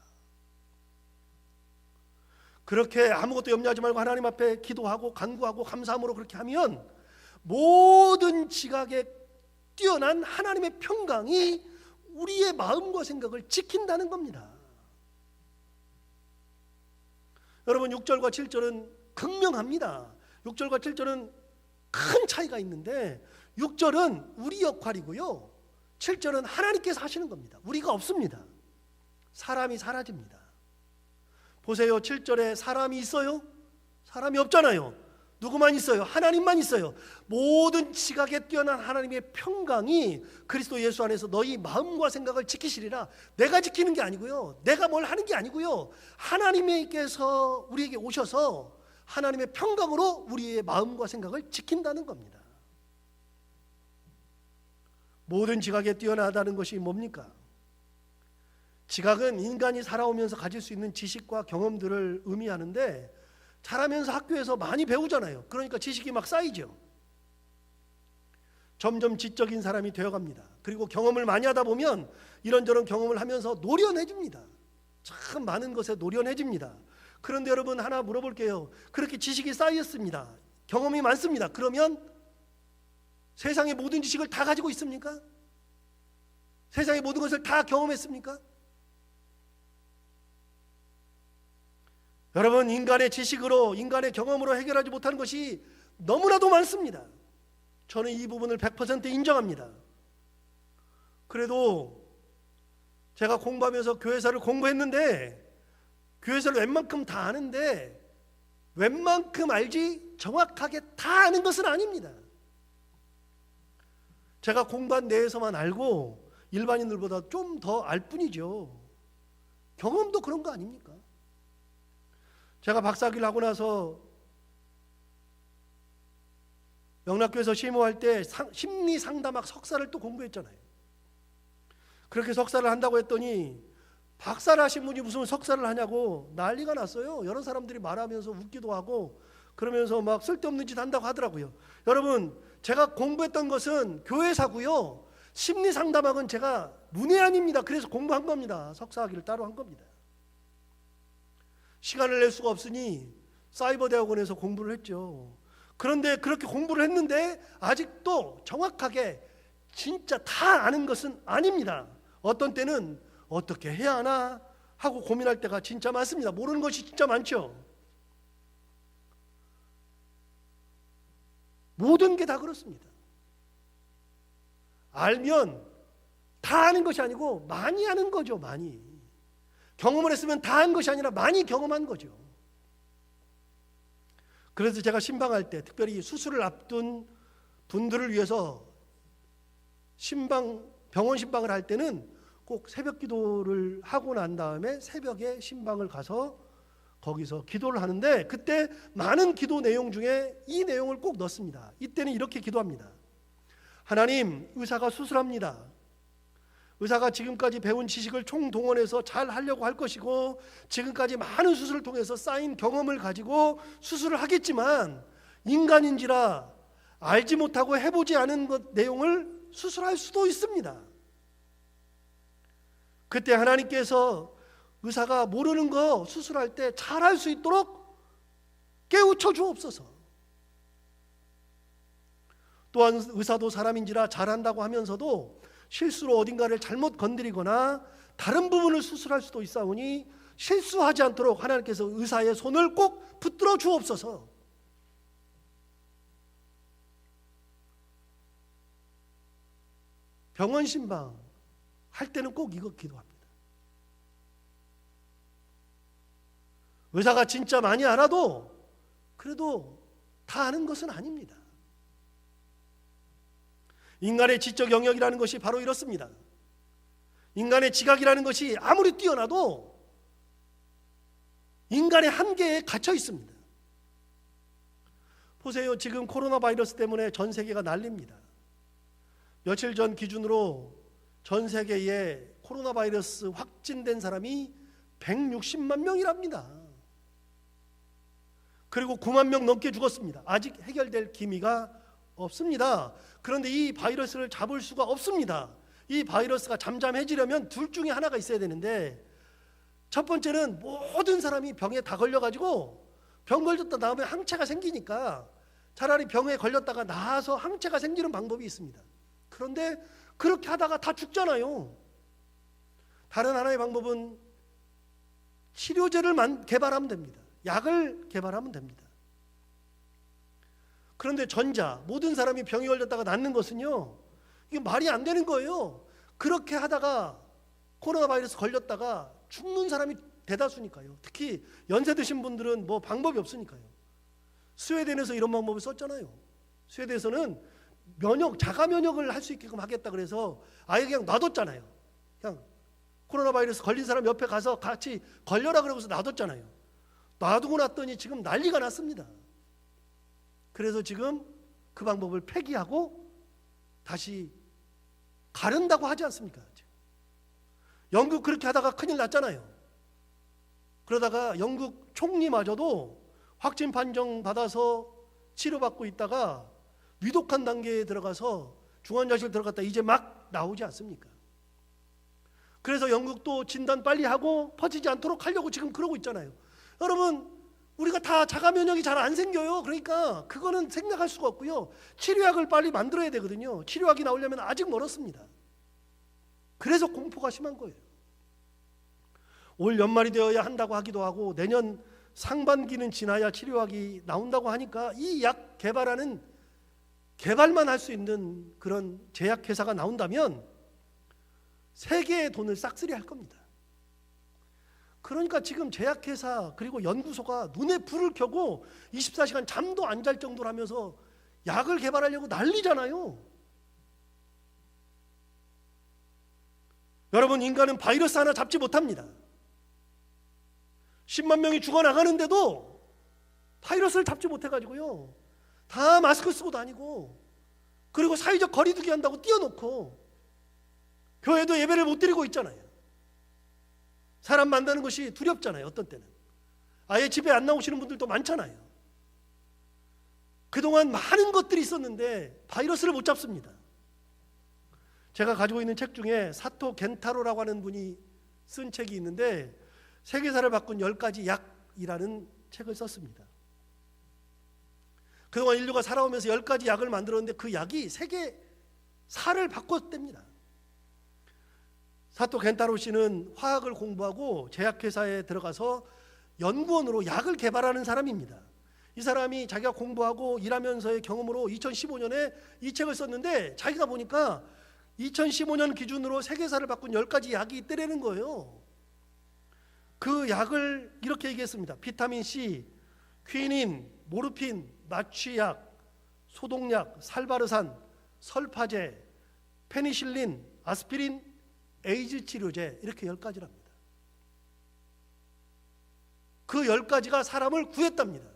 그렇게 아무것도 염려하지 말고 하나님 앞에 기도하고 간구하고 감사함으로 그렇게 하면 모든 지각에 뛰어난 하나님의 평강이 우리의 마음과 생각을 지킨다는 겁니다. 여러분 6절과 7절은 극명합니다. 6절과 7절은 큰 차이가 있는데 6절은 우리 역할이고요. 7절은 하나님께서 하시는 겁니다. 우리가 없습니다. 사람이 사라집니다. 보세요. 7절에 사람이 있어요? 사람이 없잖아요. 누구만 있어요? 하나님만 있어요. 모든 지각에 뛰어난 하나님의 평강이 그리스도 예수 안에서 너희 마음과 생각을 지키시리라. 내가 지키는 게 아니고요. 내가 뭘 하는 게 아니고요. 하나님께서 우리에게 오셔서 하나님의 평강으로 우리의 마음과 생각을 지킨다는 겁니다. 모든 지각에 뛰어나다는 것이 뭡니까? 지각은 인간이 살아오면서 가질 수 있는 지식과 경험들을 의미하는데 자라면서 학교에서 많이 배우잖아요. 그러니까 지식이 막 쌓이죠. 점점 지적인 사람이 되어갑니다. 그리고 경험을 많이 하다 보면 이런저런 경험을 하면서 노련해집니다. 참 많은 것에 노련해집니다. 그런데 여러분 하나 물어볼게요. 그렇게 지식이 쌓였습니다. 경험이 많습니다. 그러면 세상의 모든 지식을 다 가지고 있습니까? 세상의 모든 것을 다 경험했습니까? 여러분 인간의 지식으로 인간의 경험으로 해결하지 못하는 것이 너무나도 많습니다. 저는 이 부분을 100% 인정합니다. 그래도 제가 공부하면서 교회사를 공부했는데 교회사를 웬만큼 다 아는데 웬만큼 알지 정확하게 다 아는 것은 아닙니다. 제가 공부한 내에서만 알고 일반인들보다 좀 더 알 뿐이죠. 경험도 그런 거 아닙니까? 제가 박사학위를 하고 나서 영락교에서 심호할 때 심리상담학 석사를 또 공부했잖아요. 그렇게 석사를 한다고 했더니 박사를 하신 분이 무슨 석사를 하냐고 난리가 났어요. 여러 사람들이 말하면서 웃기도 하고 그러면서 막 쓸데없는 짓 한다고 하더라고요. 여러분 제가 공부했던 것은 교회사고요. 심리상담학은 제가 문외한입니다. 그래서 공부한 겁니다. 석사학위를 따로 한 겁니다. 시간을 낼 수가 없으니 사이버대학원에서 공부를 했죠. 그런데 그렇게 공부를 했는데 아직도 정확하게 진짜 다 아는 것은 아닙니다. 어떤 때는 어떻게 해야 하나 하고 고민할 때가 진짜 많습니다. 모르는 것이 진짜 많죠. 모든 게 다 그렇습니다. 알면 다 아는 것이 아니고 많이 아는 거죠. 많이. 경험을 했으면 다 한 것이 아니라 많이 경험한 거죠. 그래서 제가 신방할 때 특별히 수술을 앞둔 분들을 위해서 병원 신방을 할 때는 꼭 새벽 기도를 하고 난 다음에 새벽에 신방을 가서 거기서 기도를 하는데 그때 많은 기도 내용 중에 이 내용을 꼭 넣습니다. 이때는 이렇게 기도합니다. 하나님, 의사가 수술합니다. 의사가 지금까지 배운 지식을 총동원해서 잘 하려고 할 것이고 지금까지 많은 수술을 통해서 쌓인 경험을 가지고 수술을 하겠지만 인간인지라 알지 못하고 해보지 않은 것 내용을 수술할 수도 있습니다. 그때 하나님께서 의사가 모르는 거 수술할 때 잘할 수 있도록 깨우쳐 주옵소서. 또한 의사도 사람인지라 잘한다고 하면서도 실수로 어딘가를 잘못 건드리거나 다른 부분을 수술할 수도 있사오니 실수하지 않도록 하나님께서 의사의 손을 꼭 붙들어 주옵소서. 병원 신방 할 때는 꼭 이거 기도합니다. 의사가 진짜 많이 알아도 그래도 다 아는 것은 아닙니다. 인간의 지적 영역이라는 것이 바로 이렇습니다. 인간의 지각이라는 것이 아무리 뛰어나도 인간의 한계에 갇혀 있습니다. 보세요. 지금 코로나 바이러스 때문에 전 세계가 난립니다. 며칠 전 기준으로 전 세계에 코로나 바이러스 확진된 사람이 160만 명이랍니다. 그리고 9만 명 넘게 죽었습니다. 아직 해결될 기미가 없습니다. 그런데 이 바이러스를 잡을 수가 없습니다. 이 바이러스가 잠잠해지려면 둘 중에 하나가 있어야 되는데, 첫 번째는 모든 사람이 병에 다 걸려가지고 병 걸렸다 다음에 항체가 생기니까 차라리 병에 걸렸다가 나아서 항체가 생기는 방법이 있습니다. 그런데 그렇게 하다가 다 죽잖아요. 다른 하나의 방법은 치료제를 개발하면 됩니다. 약을 개발하면 됩니다. 그런데 전자, 모든 사람이 병에 걸렸다가 낫는 것은요, 이게 말이 안 되는 거예요. 그렇게 하다가 코로나 바이러스 걸렸다가 죽는 사람이 대다수니까요. 특히 연세 드신 분들은 뭐 방법이 없으니까요. 스웨덴에서 이런 방법을 썼잖아요. 스웨덴에서는 자가 면역을 할 수 있게끔 하겠다 그래서 아예 그냥 놔뒀잖아요. 그냥 코로나 바이러스 걸린 사람 옆에 가서 같이 걸려라 그러고서 놔뒀잖아요. 놔두고 났더니 지금 난리가 났습니다. 그래서 지금 그 방법을 폐기하고 다시 가른다고 하지 않습니까? 영국 그렇게 하다가 큰일 났잖아요. 그러다가 영국 총리마저도 확진 판정 받아서 치료받고 있다가 위독한 단계에 들어가서 중환자실 들어갔다 이제 막 나오지 않습니까? 그래서 영국도 진단 빨리 하고 퍼지지 않도록 하려고 지금 그러고 있잖아요. 여러분, 우리가 다 자가 면역이 잘 안 생겨요. 그러니까 그거는 생각할 수가 없고요. 치료약을 빨리 만들어야 되거든요. 치료약이 나오려면 아직 멀었습니다. 그래서 공포가 심한 거예요. 올 연말이 되어야 한다고 하기도 하고 내년 상반기는 지나야 치료약이 나온다고 하니까 이 약 개발만 할 수 있는 그런 제약회사가 나온다면 세계의 돈을 싹쓸이 할 겁니다. 그러니까 지금 제약회사 그리고 연구소가 눈에 불을 켜고 24시간 잠도 안 잘 정도로 하면서 약을 개발하려고 난리잖아요. 여러분, 인간은 바이러스 하나 잡지 못합니다. 10만 명이 죽어나가는데도 바이러스를 잡지 못해가지고요, 다 마스크 쓰고 다니고, 그리고 사회적 거리두기 한다고 띄워놓고 교회도 예배를 못 드리고 있잖아요. 사람 만나는 것이 두렵잖아요. 어떤 때는 아예 집에 안 나오시는 분들도 많잖아요. 그동안 많은 것들이 있었는데 바이러스를 못 잡습니다. 제가 가지고 있는 책 중에 사토 겐타로라고 하는 분이 쓴 책이 있는데 세계사를 바꾼 10가지 약이라는 책을 썼습니다. 그동안 인류가 살아오면서 10가지 약을 만들었는데 그 약이 세계사를 바꿨답니다. 사토 겐타로 씨는 화학을 공부하고 제약회사에 들어가서 연구원으로 약을 개발하는 사람입니다. 이 사람이 자기가 공부하고 일하면서의 경험으로 2015년에 이 책을 썼는데 자기가 보니까 2015년 기준으로 세계사를 바꾼 10가지 약이 있더라는 거예요. 그 약을 이렇게 얘기했습니다. 비타민C, 퀴닌, 모르핀, 마취약, 소독약, 살바르산, 설파제, 페니실린, 아스피린, 에이즈 치료제, 이렇게 10가지랍니다. 그 10가지가 사람을 구했답니다.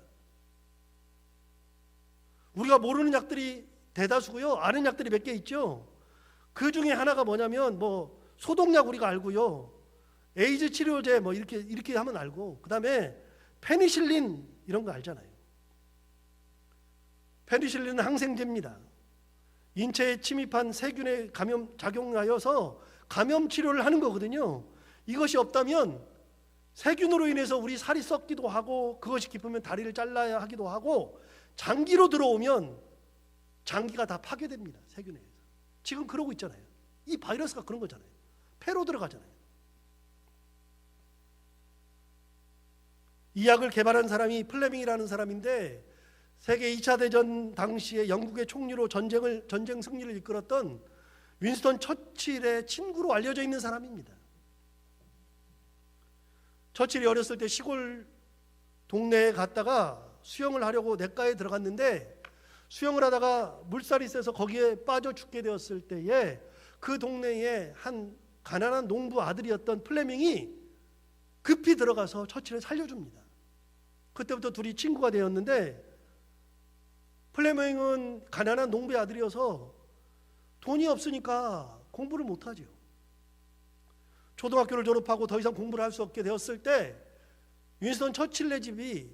우리가 모르는 약들이 대다수고요, 아는 약들이 몇 개 있죠. 그 중에 하나가 뭐냐면 소독약 우리가 알고요, 에이즈 치료제 이렇게 하면 알고, 그 다음에 페니실린 이런 거 알잖아요. 페니실린은 항생제입니다. 인체에 침입한 세균에 작용하여서 감염 치료를 하는 거거든요. 이것이 없다면 세균으로 인해서 우리 살이 썩기도 하고, 그것이 깊으면 다리를 잘라야 하기도 하고, 장기로 들어오면 장기가 다 파괴됩니다. 세균에 의해서. 지금 그러고 있잖아요. 이 바이러스가 그런 거잖아요. 폐로 들어가잖아요. 이 약을 개발한 사람이 플레밍이라는 사람인데, 세계 2차 대전 당시에 영국의 총리로 전쟁 승리를 이끌었던 윈스턴 처칠의 친구로 알려져 있는 사람입니다. 처칠이 어렸을 때 시골 동네에 갔다가 수영을 하려고 냇가에 들어갔는데, 수영을 하다가 물살이 세서 거기에 빠져 죽게 되었을 때에 그 동네에 한 가난한 농부 아들이었던 플레밍이 급히 들어가서 처칠을 살려줍니다. 그때부터 둘이 친구가 되었는데, 플레밍은 가난한 농부의 아들이어서 돈이 없으니까 공부를 못하죠. 초등학교를 졸업하고 더 이상 공부를 할 수 없게 되었을 때 윈스턴 처칠네 집이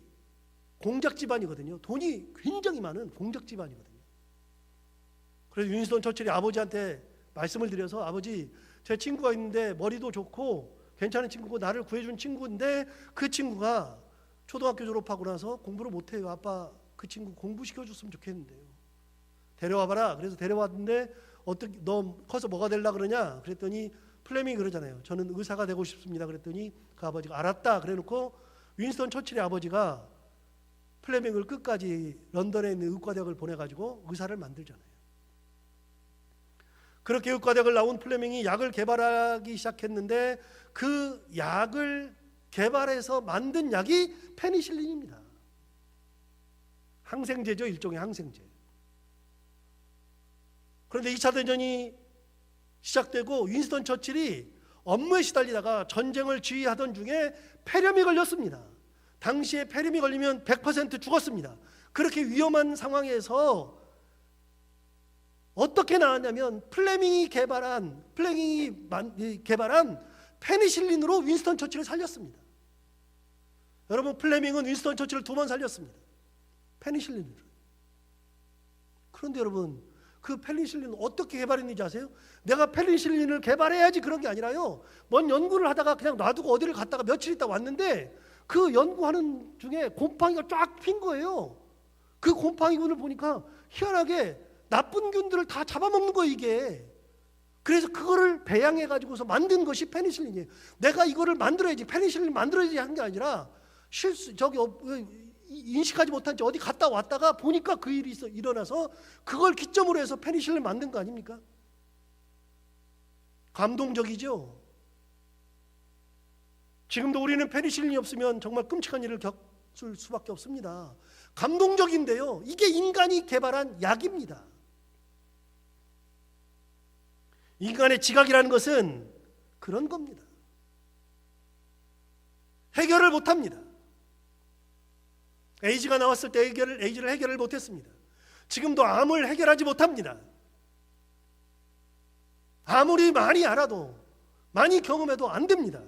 공작 집안이거든요. 돈이 굉장히 많은 공작 집안이거든요. 그래서 윈스턴 처칠이 아버지한테 말씀을 드려서, 아버지, 제 친구가 있는데 머리도 좋고 괜찮은 친구고 나를 구해준 친구인데 그 친구가 초등학교 졸업하고 나서 공부를 못해요. 아빠, 그 친구 공부시켜줬으면 좋겠는데요. 데려와봐라. 그래서 데려왔는데, 어떻게 너 커서 뭐가 되려 그러냐? 그랬더니 플레밍이 그러잖아요. 저는 의사가 되고 싶습니다. 그랬더니 그 아버지가 알았다. 그래놓고 윈스턴 처칠의 아버지가 플레밍을 끝까지 런던에 있는 의과대학을 보내가지고 의사를 만들잖아요. 그렇게 의과대학을 나온 플레밍이 약을 개발하기 시작했는데 그 약을 개발해서 만든 약이 페니실린입니다. 항생제죠. 일종의 항생제. 그런데 2차 대전이 시작되고 윈스턴 처칠이 업무에 시달리다가 전쟁을 지휘하던 중에 폐렴이 걸렸습니다. 당시에 폐렴이 걸리면 100% 죽었습니다. 그렇게 위험한 상황에서 어떻게 나왔냐면 플레밍이 개발한 페니실린으로 윈스턴 처칠을 살렸습니다. 여러분, 플레밍은 윈스턴 처칠을 2번 살렸습니다. 페니실린으로. 그런데 여러분, 그 페니실린 어떻게 개발했는지 아세요? 내가 페니실린을 개발해야지 그런 게 아니라요, 뭔 연구를 하다가 그냥 놔두고 어디를 갔다가 며칠 있다 왔는데 그 연구하는 중에 곰팡이가 쫙 핀 거예요. 그 곰팡이균을 보니까 희한하게 나쁜 균들을 다 잡아먹는 거예요, 이게. 그래서 그거를 배양해 가지고서 만든 것이 페니실린이에요. 내가 이거를 만들어야지, 페니실린 만들어야지 한 게 아니라 인식하지 못한 채 어디 갔다 왔다가 보니까 그 일이 일어나서 그걸 기점으로 해서 페니실린 만든 거 아닙니까? 감동적이죠. 지금도 우리는 페니실린이 없으면 정말 끔찍한 일을 겪을 수밖에 없습니다. 감동적인데요, 이게 인간이 개발한 약입니다. 인간의 지각이라는 것은 그런 겁니다. 해결을 못합니다. 에이즈가 나왔을 때 에이즈를 해결을 못했습니다. 지금도 암을 해결하지 못합니다. 아무리 많이 알아도, 많이 경험해도 안 됩니다.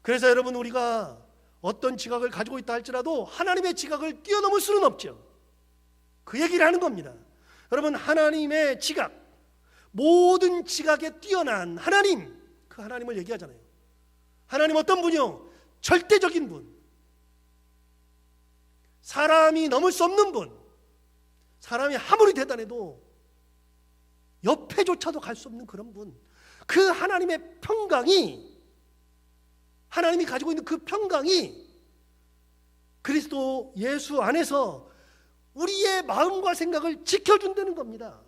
그래서 여러분, 우리가 어떤 지각을 가지고 있다 할지라도 하나님의 지각을 뛰어넘을 수는 없죠. 그 얘기를 하는 겁니다. 여러분, 하나님의 지각, 모든 지각에 뛰어난 하나님, 그 하나님을 얘기하잖아요. 하나님 어떤 분이요? 절대적인 분, 사람이 넘을 수 없는 분, 사람이 아무리 대단해도 옆에조차도 갈 수 없는 그런 분, 그 하나님의 평강이, 하나님이 가지고 있는 그 평강이 그리스도 예수 안에서 우리의 마음과 생각을 지켜준다는 겁니다.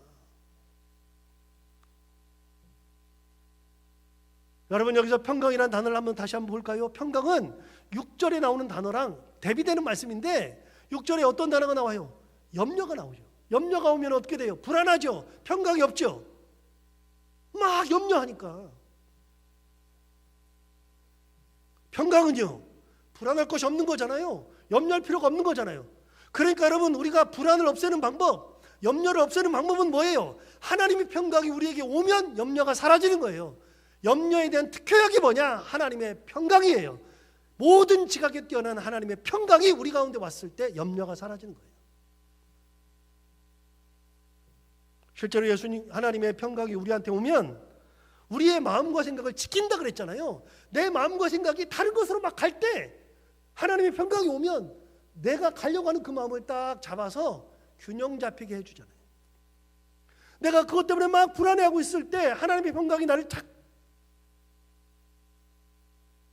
여러분, 여기서 평강이라는 단어를 다시 한번 볼까요? 평강은 6절에 나오는 단어랑 대비되는 말씀인데 6절에 어떤 단어가 나와요? 염려가 나오죠. 염려가 오면 어떻게 돼요? 불안하죠. 평강이 없죠. 막 염려하니까. 평강은요, 불안할 것이 없는 거잖아요. 염려할 필요가 없는 거잖아요. 그러니까 여러분, 우리가 불안을 없애는 방법, 염려를 없애는 방법은 뭐예요? 하나님의 평강이 우리에게 오면 염려가 사라지는 거예요. 염려에 대한 특효약이 뭐냐? 하나님의 평강이에요. 모든 지각에 뛰어난 하나님의 평강이 우리 가운데 왔을 때 염려가 사라지는 거예요. 실제로 예수님, 하나님의 평강이 우리한테 오면 우리의 마음과 생각을 지킨다 그랬잖아요. 내 마음과 생각이 다른 것으로 막 갈 때 하나님의 평강이 오면 내가 가려고 하는 그 마음을 딱 잡아서 균형 잡히게 해주잖아요. 내가 그것 때문에 막 불안해하고 있을 때 하나님의 평강이 나를 탁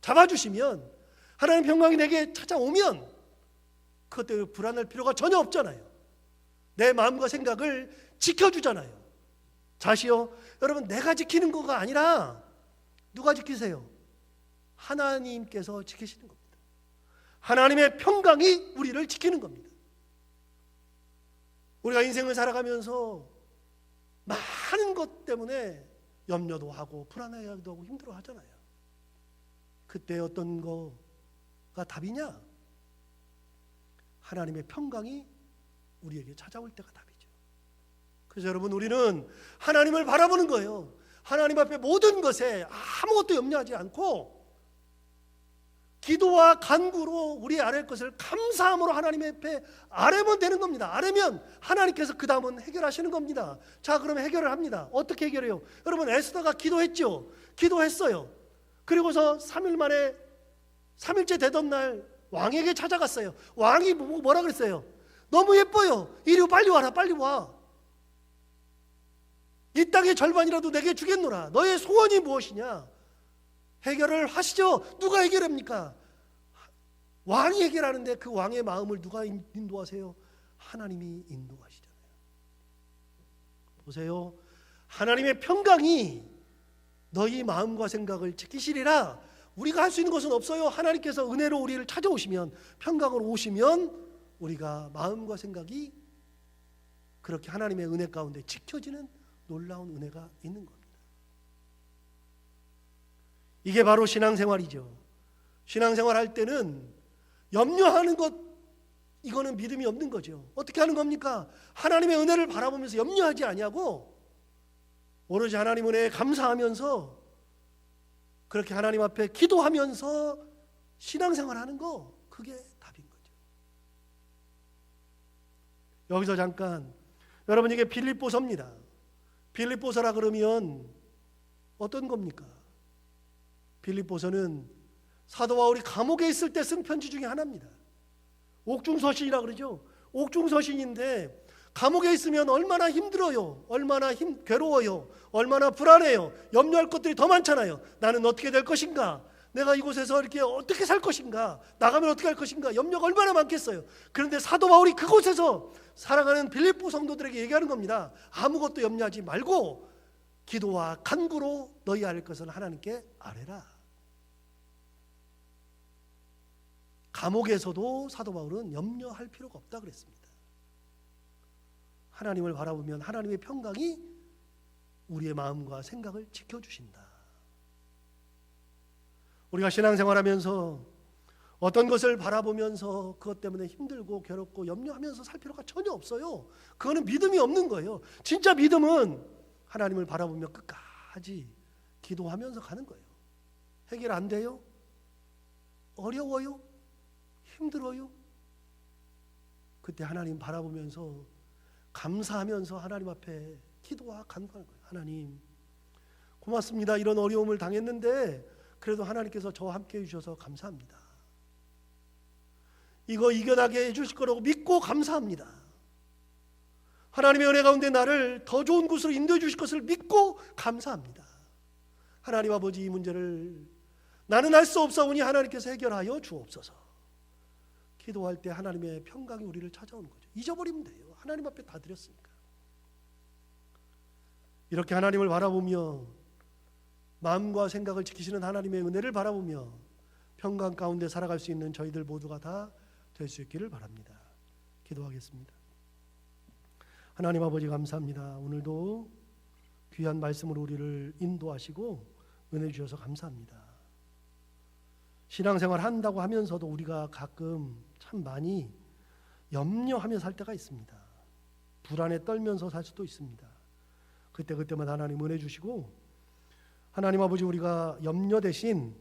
잡아주시면, 하나님의 평강이 내게 찾아오면 그것 때문에 불안할 필요가 전혀 없잖아요. 내 마음과 생각을 지켜주잖아요. 자시요, 여러분, 내가 지키는 거가 아니라 누가 지키세요? 하나님께서 지키시는 겁니다. 하나님의 평강이 우리를 지키는 겁니다. 우리가 인생을 살아가면서 많은 것 때문에 염려도 하고 불안해하기도 하고 힘들어 하잖아요. 그때 어떤 거가 답이냐? 하나님의 평강이 우리에게 찾아올 때가 답이죠. 그래서 여러분, 우리는 하나님을 바라보는 거예요. 하나님 앞에 모든 것에 아무것도 염려하지 않고 기도와 간구로 우리 아랠 것을 감사함으로 하나님 앞에 아뢰면 되는 겁니다. 아뢰면 하나님께서 그 다음은 해결하시는 겁니다. 자, 그러면 해결을 합니다. 어떻게 해결해요? 여러분, 에스더가 기도했죠. 기도했어요. 그리고서 3일 만에 3일째 되던 날 왕에게 찾아갔어요. 왕이 뭐라 그랬어요? 너무 예뻐요. 이리 빨리 와라, 빨리 와. 이 땅의 절반이라도 내게 주겠노라. 너의 소원이 무엇이냐? 해결을 하시죠. 누가 해결합니까? 왕이 해결하는데 그 왕의 마음을 누가 인도하세요? 하나님이 인도하시잖아요. 보세요. 하나님의 평강이 너희 마음과 생각을 지키시리라. 우리가 할 수 있는 것은 없어요. 하나님께서 은혜로 우리를 찾아오시면, 평강으로 오시면 우리가 마음과 생각이 그렇게 하나님의 은혜 가운데 지켜지는 놀라운 은혜가 있는 겁니다. 이게 바로 신앙생활이죠. 신앙생활 할 때는 염려하는 것, 이거는 믿음이 없는 거죠. 어떻게 하는 겁니까? 하나님의 은혜를 바라보면서 염려하지 아니하고 오로지 하나님 은혜에 감사하면서 그렇게 하나님 앞에 기도하면서 신앙생활 하는 거, 그게 답인 거죠. 여기서 잠깐, 여러분, 이게 빌립보서입니다. 빌립보서라 그러면 어떤 겁니까? 빌립보서는 사도 바울이 감옥에 있을 때 쓴 편지 중에 하나입니다. 옥중서신이라 그러죠. 옥중서신인데 감옥에 있으면 얼마나 힘들어요. 얼마나 괴로워요. 얼마나 불안해요. 염려할 것들이 더 많잖아요. 나는 어떻게 될 것인가? 내가 이곳에서 이렇게 어떻게 살 것인가? 나가면 어떻게 할 것인가? 염려가 얼마나 많겠어요. 그런데 사도 바울이 그곳에서 살아가는 빌립보 성도들에게 얘기하는 겁니다. 아무것도 염려하지 말고 기도와 간구로 너희 아랠 것은 하나님께 아뢰라. 감옥에서도 사도 바울은 염려할 필요가 없다 그랬습니다. 하나님을 바라보면 하나님의 평강이 우리의 마음과 생각을 지켜주신다. 우리가 신앙생활하면서 어떤 것을 바라보면서 그것 때문에 힘들고 괴롭고 염려하면서 살 필요가 전혀 없어요. 그거는 믿음이 없는 거예요. 진짜 믿음은 하나님을 바라보며 끝까지 기도하면서 가는 거예요. 해결 안 돼요? 어려워요? 힘들어요? 그때 하나님 바라보면서 감사하면서 하나님 앞에 기도와 간구하는 거예요. 하나님, 고맙습니다. 이런 어려움을 당했는데 그래도 하나님께서 저와 함께 해주셔서 감사합니다. 이거 이겨나게 해주실 거라고 믿고 감사합니다. 하나님의 은혜 가운데 나를 더 좋은 곳으로 인도해 주실 것을 믿고 감사합니다. 하나님 아버지, 이 문제를 나는 할 수 없사오니 하나님께서 해결하여 주옵소서. 기도할 때 하나님의 평강이 우리를 찾아오는 거죠. 잊어버리면 돼요. 하나님 앞에 다 드렸으니까. 이렇게 하나님을 바라보며 마음과 생각을 지키시는 하나님의 은혜를 바라보며 평강 가운데 살아갈 수 있는 저희들 모두가 다 될 수 있기를 바랍니다. 기도하겠습니다. 하나님 아버지, 감사합니다. 오늘도 귀한 말씀으로 우리를 인도하시고 은혜 주셔서 감사합니다. 신앙생활 한다고 하면서도 우리가 가끔 참 많이 염려하며 살 때가 있습니다. 불안에 떨면서 살 수도 있습니다. 그때마다 하나님 은혜 주시고, 하나님 아버지, 우리가 염려 대신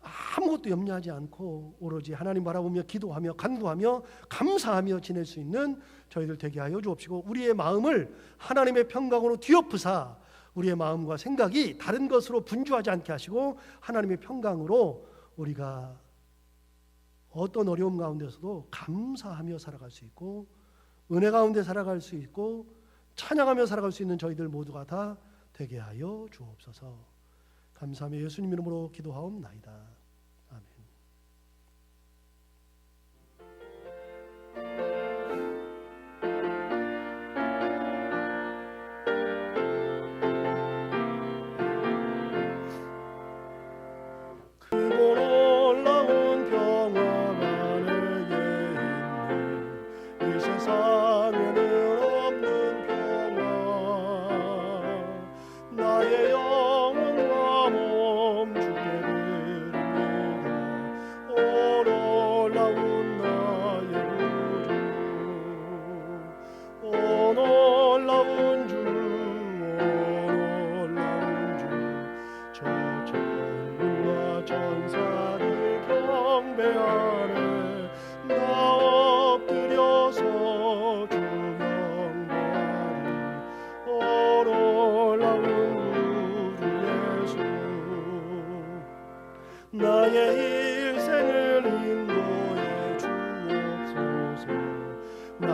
아무것도 염려하지 않고 오로지 하나님 바라보며 기도하며 간구하며 감사하며 지낼 수 있는 저희들 되게 하여 주옵시고, 우리의 마음을 하나님의 평강으로 뒤엎으사 우리의 마음과 생각이 다른 것으로 분주하지 않게 하시고 하나님의 평강으로 우리가 어떤 어려움 가운데서도 감사하며 살아갈 수 있고 은혜 가운데 살아갈 수 있고 찬양하며 살아갈 수 있는 저희들 모두가 다 되게 하여 주옵소서. 감사하며 예수님 이름으로 기도하옵나이다. 아멘. 크고 놀라운 평화가 내게 있네. 이 세상에는 없는 평화. 나의 영혼과 몸 주께 드립니다.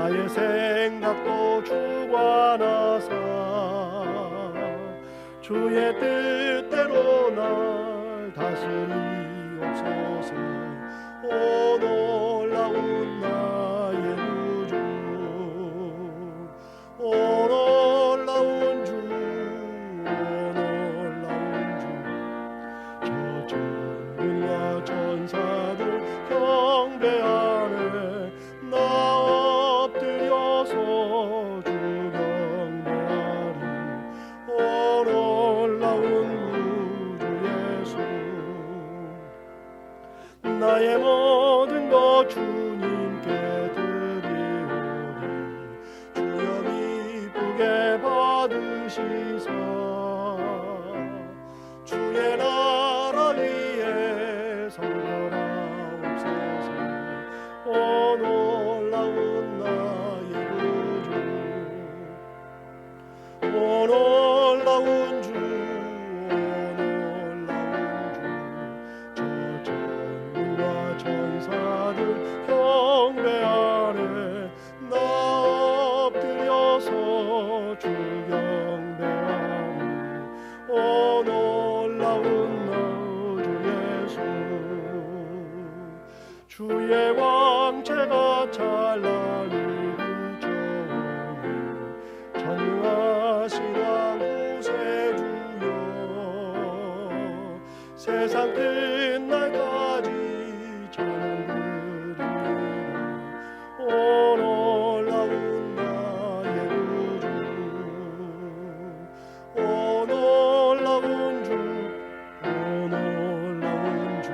나의 생각도 주관하사 주의 뜻대로 날 다스리옵소서. 오 놀라운 나의 구주, 오 놀라운 주, 오 놀라운 주. 저 천군과 천사들 경배하네. 나 엎드려서 주 경배하리. 오 놀라운 구주 예수. 나의 모든 것 주님께 드리오니 주여 기쁘게 받으시사. 주의 나라 위에 성결하옵소서. 오 놀라운 나의 구주, 오 놀라운 주, 오 놀라운 주. 저 천군과 천사들 경배하네. 나 엎드려서 주 경배하니. 오 놀라운 주 예수. 주의 왕체가 찬란히 비춰오네. 전능하신 구세주여, 세상 끝날까지 찬양 드립니다. 오 놀라운 나의 구주, 오 놀라운 주, 오 놀라운 주.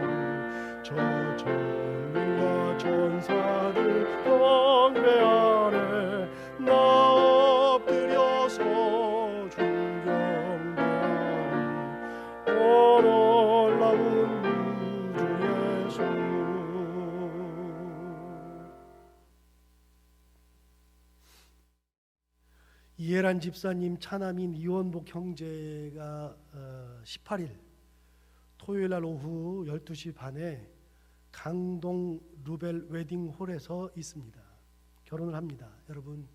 저 천군과 천사들 경배하네. 나 엎드려서 주 경배하니. 오 놀라운 주 예수. 이해란 집사님 차남인 이원복 형제가 18일 토요일 날 오후 12시 반에 강동 루벨 웨딩홀에서 있습니다. 결혼을 합니다. 여러분,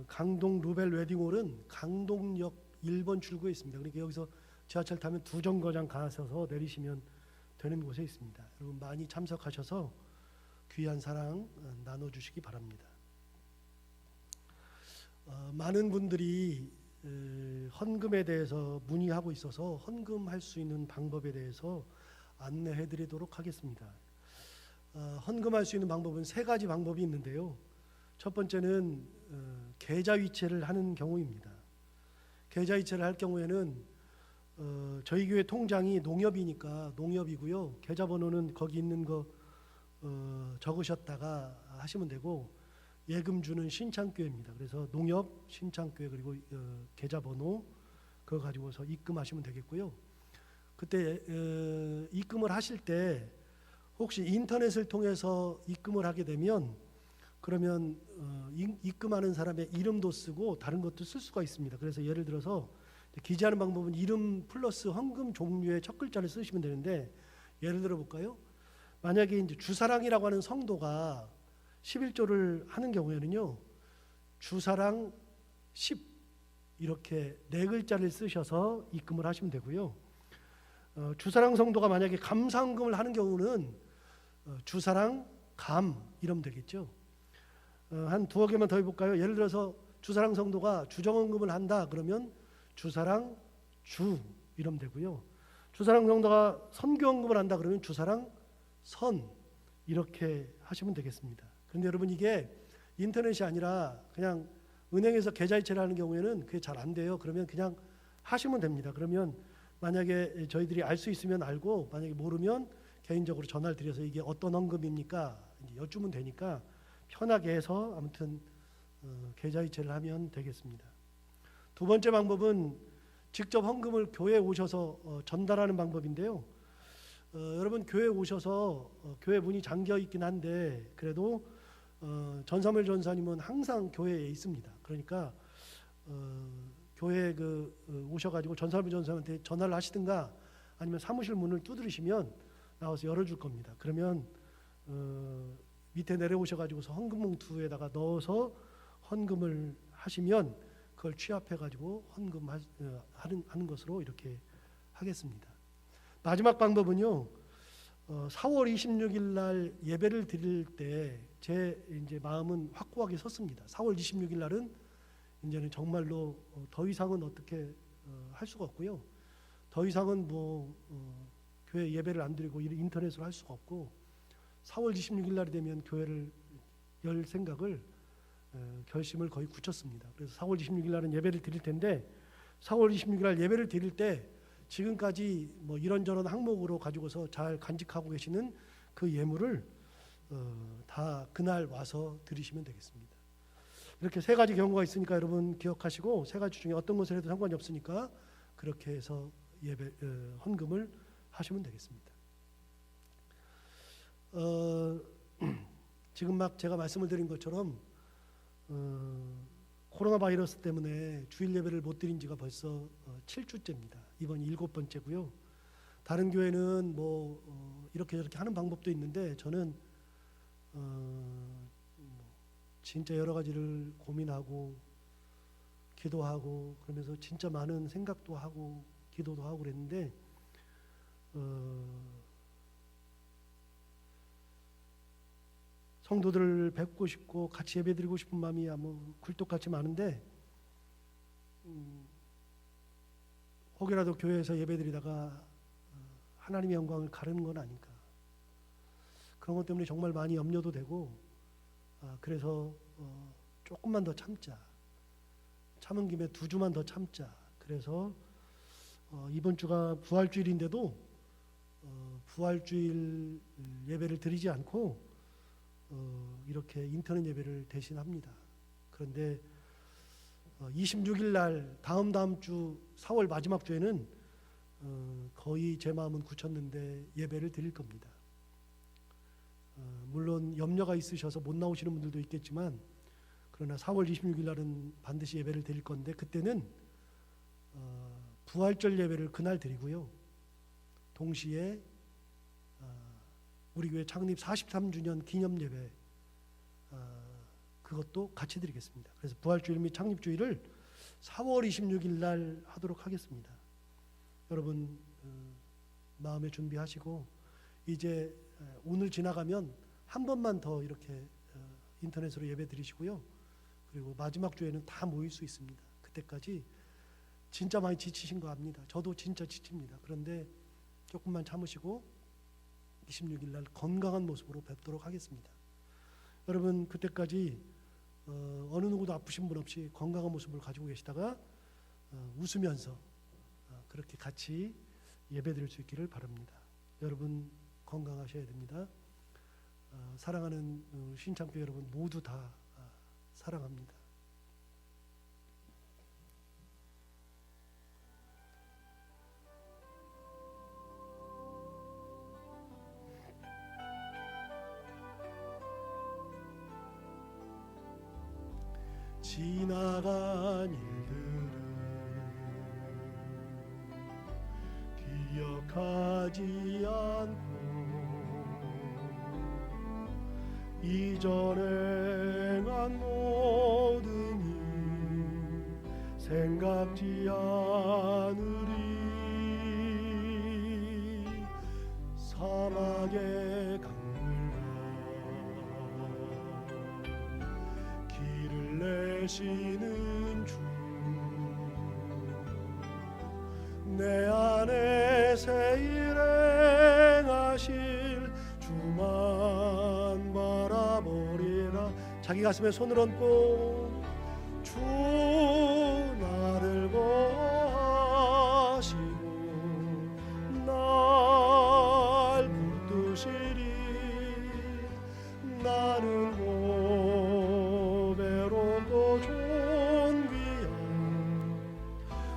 강동 루벨 웨딩홀은 강동역 1번 출구에 있습니다. 그러니까 여기서 지하철 타면 두 정거장 가셔서 내리시면 되는 곳에 있습니다. 여러분 많이 참석하셔서 귀한 사랑 나눠주시기 바랍니다. 많은 분들이 헌금에 대해서 문의하고 있어서 헌금할 수 있는 방법에 대해서 안내해 드리도록 하겠습니다. 헌금할 수 있는 방법은 세 가지 방법이 있는데요. 첫 번째는 계좌이체를 하는 경우입니다. 계좌이체를 할 경우에는 저희 교회 통장이 농협이니까 농협이고요. 계좌번호는 거기 있는 거 적으셨다가 하시면 되고, 예금주는 신창교회입니다. 그래서 농협, 신창교회 그리고 계좌번호 그거 가지고서 입금하시면 되겠고요. 그때 입금을 하실 때 혹시 인터넷을 통해서 입금을 하게 되면 그러면 입금하는 사람의 이름도 쓰고 다른 것도 쓸 수가 있습니다. 그래서 예를 들어서 기재하는 방법은 이름 플러스 헌금 종류의 첫 글자를 쓰시면 되는데, 예를 들어 볼까요? 만약에 이제 주사랑이라고 하는 성도가 11조를 하는 경우에는요, 주사랑 10 이렇게 네 글자를 쓰셔서 입금을 하시면 되고요. 주사랑 성도가 만약에 감사헌금을 하는 경우는 주사랑 감 이러면 되겠죠. 한 두어 개만 더 해볼까요? 예를 들어서 주사랑 성도가 주정헌금을 한다 그러면 주사랑 주 이러면 되고요. 주사랑 성도가 선교헌금을 한다 그러면 주사랑 선 이렇게 하시면 되겠습니다. 그런데 여러분 이게 인터넷이 아니라 그냥 은행에서 계좌이체를 하는 경우에는 그게 잘 안 돼요. 그러면 그냥 하시면 됩니다. 그러면 만약에 저희들이 알 수 있으면 알고, 만약에 모르면 개인적으로 전화를 드려서 이게 어떤 헌금입니까? 여쭈면 되니까 편하게 해서 아무튼 계좌이체를 하면 되겠습니다. 두 번째 방법은 직접 헌금을 교회에 오셔서 전달하는 방법인데요. 여러분 교회에 오셔서 교회 문이 잠겨 있긴 한데 그래도 전사물 전사님은 항상 교회에 있습니다. 그러니까 교회에 오셔가지고 전사물 전사님한테 전화를 하시든가 아니면 사무실 문을 두드리시면 나와서 열어줄 겁니다. 그러면 밑에 내려오셔가지고서 헌금 봉투에다가 넣어서 헌금을 하시면 그걸 취합해가지고 헌금하는 것으로 이렇게 하겠습니다. 마지막 방법은요. 4월 26일 날 예배를 드릴 때 제 이제 마음은 확고하게 섰습니다. 4월 26일 날은 이제는 정말로 더 이상은 어떻게 할 수가 없고요. 더 이상은 뭐 교회 예배를 안 드리고 인터넷으로 할 수가 없고 4월 26일 날이 되면 교회를 열 생각을 결심을 거의 굳혔습니다. 그래서 4월 26일 날은 예배를 드릴 텐데 4월 26일 날 예배를 드릴 때 지금까지 뭐 이런저런 항목으로 가지고서 잘 간직하고 계시는 그 예물을 다 그날 와서 드리시면 되겠습니다. 이렇게 세 가지 경우가 있으니까 여러분 기억하시고 세 가지 중에 어떤 것을 해도 상관이 없으니까 그렇게 해서 예배 헌금을 하시면 되겠습니다. 지금 막 제가 말씀을 드린 것처럼 코로나 바이러스 때문에 주일 예배를 못 드린 지가 벌써 7주째입니다. 이번이 7번째고요. 다른 교회는 뭐 이렇게 저렇게 하는 방법도 있는데 저는 진짜 여러 가지를 고민하고 기도하고 그러면서 진짜 많은 생각도 하고 기도도 하고 그랬는데 성도들을 뵙고 싶고 같이 예배드리고 싶은 마음이 뭐 굴뚝같이 많은데 혹이라도 교회에서 예배드리다가 하나님의 영광을 가르는 건 아닌가 그런 것 때문에 정말 많이 염려도 되고 그래서 조금만 더 참자 참은 김에 2주만 더 참자 그래서 이번 주가 부활주일인데도 부활주일 예배를 드리지 않고 이렇게 인터넷 예배를 대신합니다. 그런데 26일 날 다음 주 4월 마지막 주에는 거의 제 마음은 굳혔는데 예배를 드릴 겁니다. 물론 염려가 있으셔서 못 나오시는 분들도 있겠지만 그러나 4월 26일 날은 반드시 예배를 드릴 건데 그때는 부활절 예배를 그날 드리고요. 동시에 우리 교회 창립 43주년 기념 예배 그것도 같이 드리겠습니다. 그래서 부활주일 및 창립주일을 4월 26일 날 하도록 하겠습니다. 여러분 마음에 준비하시고 이제 오늘 지나가면 한 번만 더 이렇게 인터넷으로 예배 드리시고요. 그리고 마지막 주에는 다 모일 수 있습니다. 그때까지 진짜 많이 지치신 거 압니다. 저도 진짜 지칩니다. 그런데 조금만 참으시고 26일 날 건강한 모습으로 뵙도록 하겠습니다. 여러분 그때까지 어느 누구도 아프신 분 없이 건강한 모습을 가지고 계시다가 웃으면서 그렇게 같이 예배드릴 수 있기를 바랍니다. 여러분 건강하셔야 됩니다. 사랑하는 신창교 여러분 모두 다 사랑합니다. 지나간 일들을 기억하지 않고 이전에 행한 모든 일 생각지 않으리 사막의 내시는 주 내 안에 새 일 행하실 주만 바라보리라 자기 가슴에 손을 얹고 주 나를 보시고 날 붙드시리 나는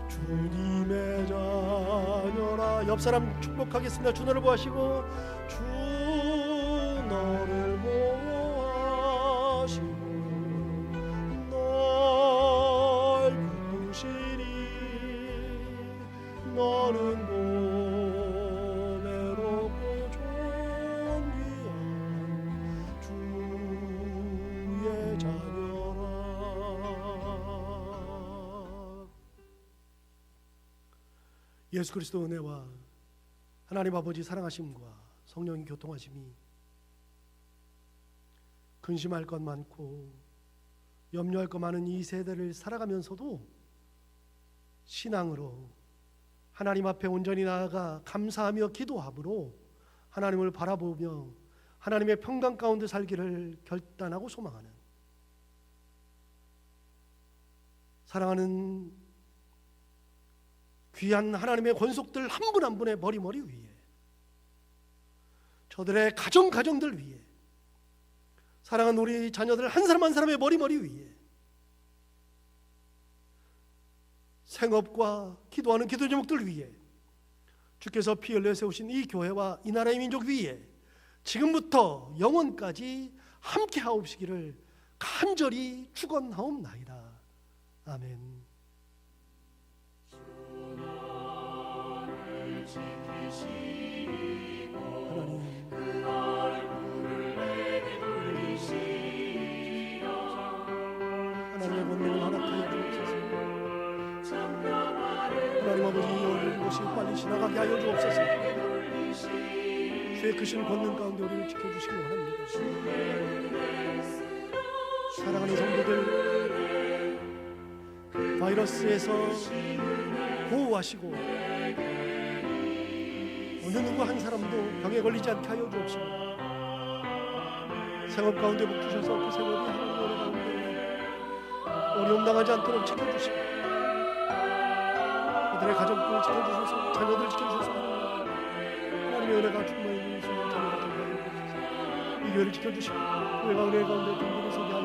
주님의 자녀라 옆 사람 축복하겠습니다. 주 너를 보시고 주 너를 보시고 널 부르시니 너는 보배롭고 존귀한 주 예수 그리스도 은혜와 하나님 아버지 사랑하심과 성령의 교통하심이 근심할 것 많고 염려할 것 많은 이 세대를 살아가면서도 신앙으로 하나님 앞에 온전히 나아가 감사하며 기도함으로 하나님을 바라보며 하나님의 평강 가운데 살기를 결단하고 소망하는 사랑하는 귀한 하나님의 권속들 한 분 한 분의 머리 위에 저들의 가정들 위에 사랑하는 우리 자녀들 한 사람 한 사람의 머리 위에 생업과 기도하는 기도 제목들 위에 주께서 피 흘려 세우신 이 교회와 이 나라의 민족 위에 지금부터 영원까지 함께 하옵시기를 간절히 축원하옵나이다. 아멘. 하나님의 권능을 허락하여 주옵소서. 하나님 아버지 이 것이 빨리 지나가게 하여 주옵소서. 주의 크신 권능 가운데 우리를 지켜주시기 원합니다. 사랑하는 성도들, 바이러스에서 보호하시고 어느 누구 한 사람도 병에 걸리지 않게 하여 주옵시고 생업 가운데 복 주셔서 그 생업이 하나님의 은혜 가운데 어려움 당하지 않도록 지켜주시고 그들의 가족들 지켜주셔서 자녀들 지켜주셔서 하나님의 은혜가 충만히 있는 순간 자녀가 전가하여 주옵소서. 이 교회를 지켜주시고 교회가 은혜 가운데 든든히 서게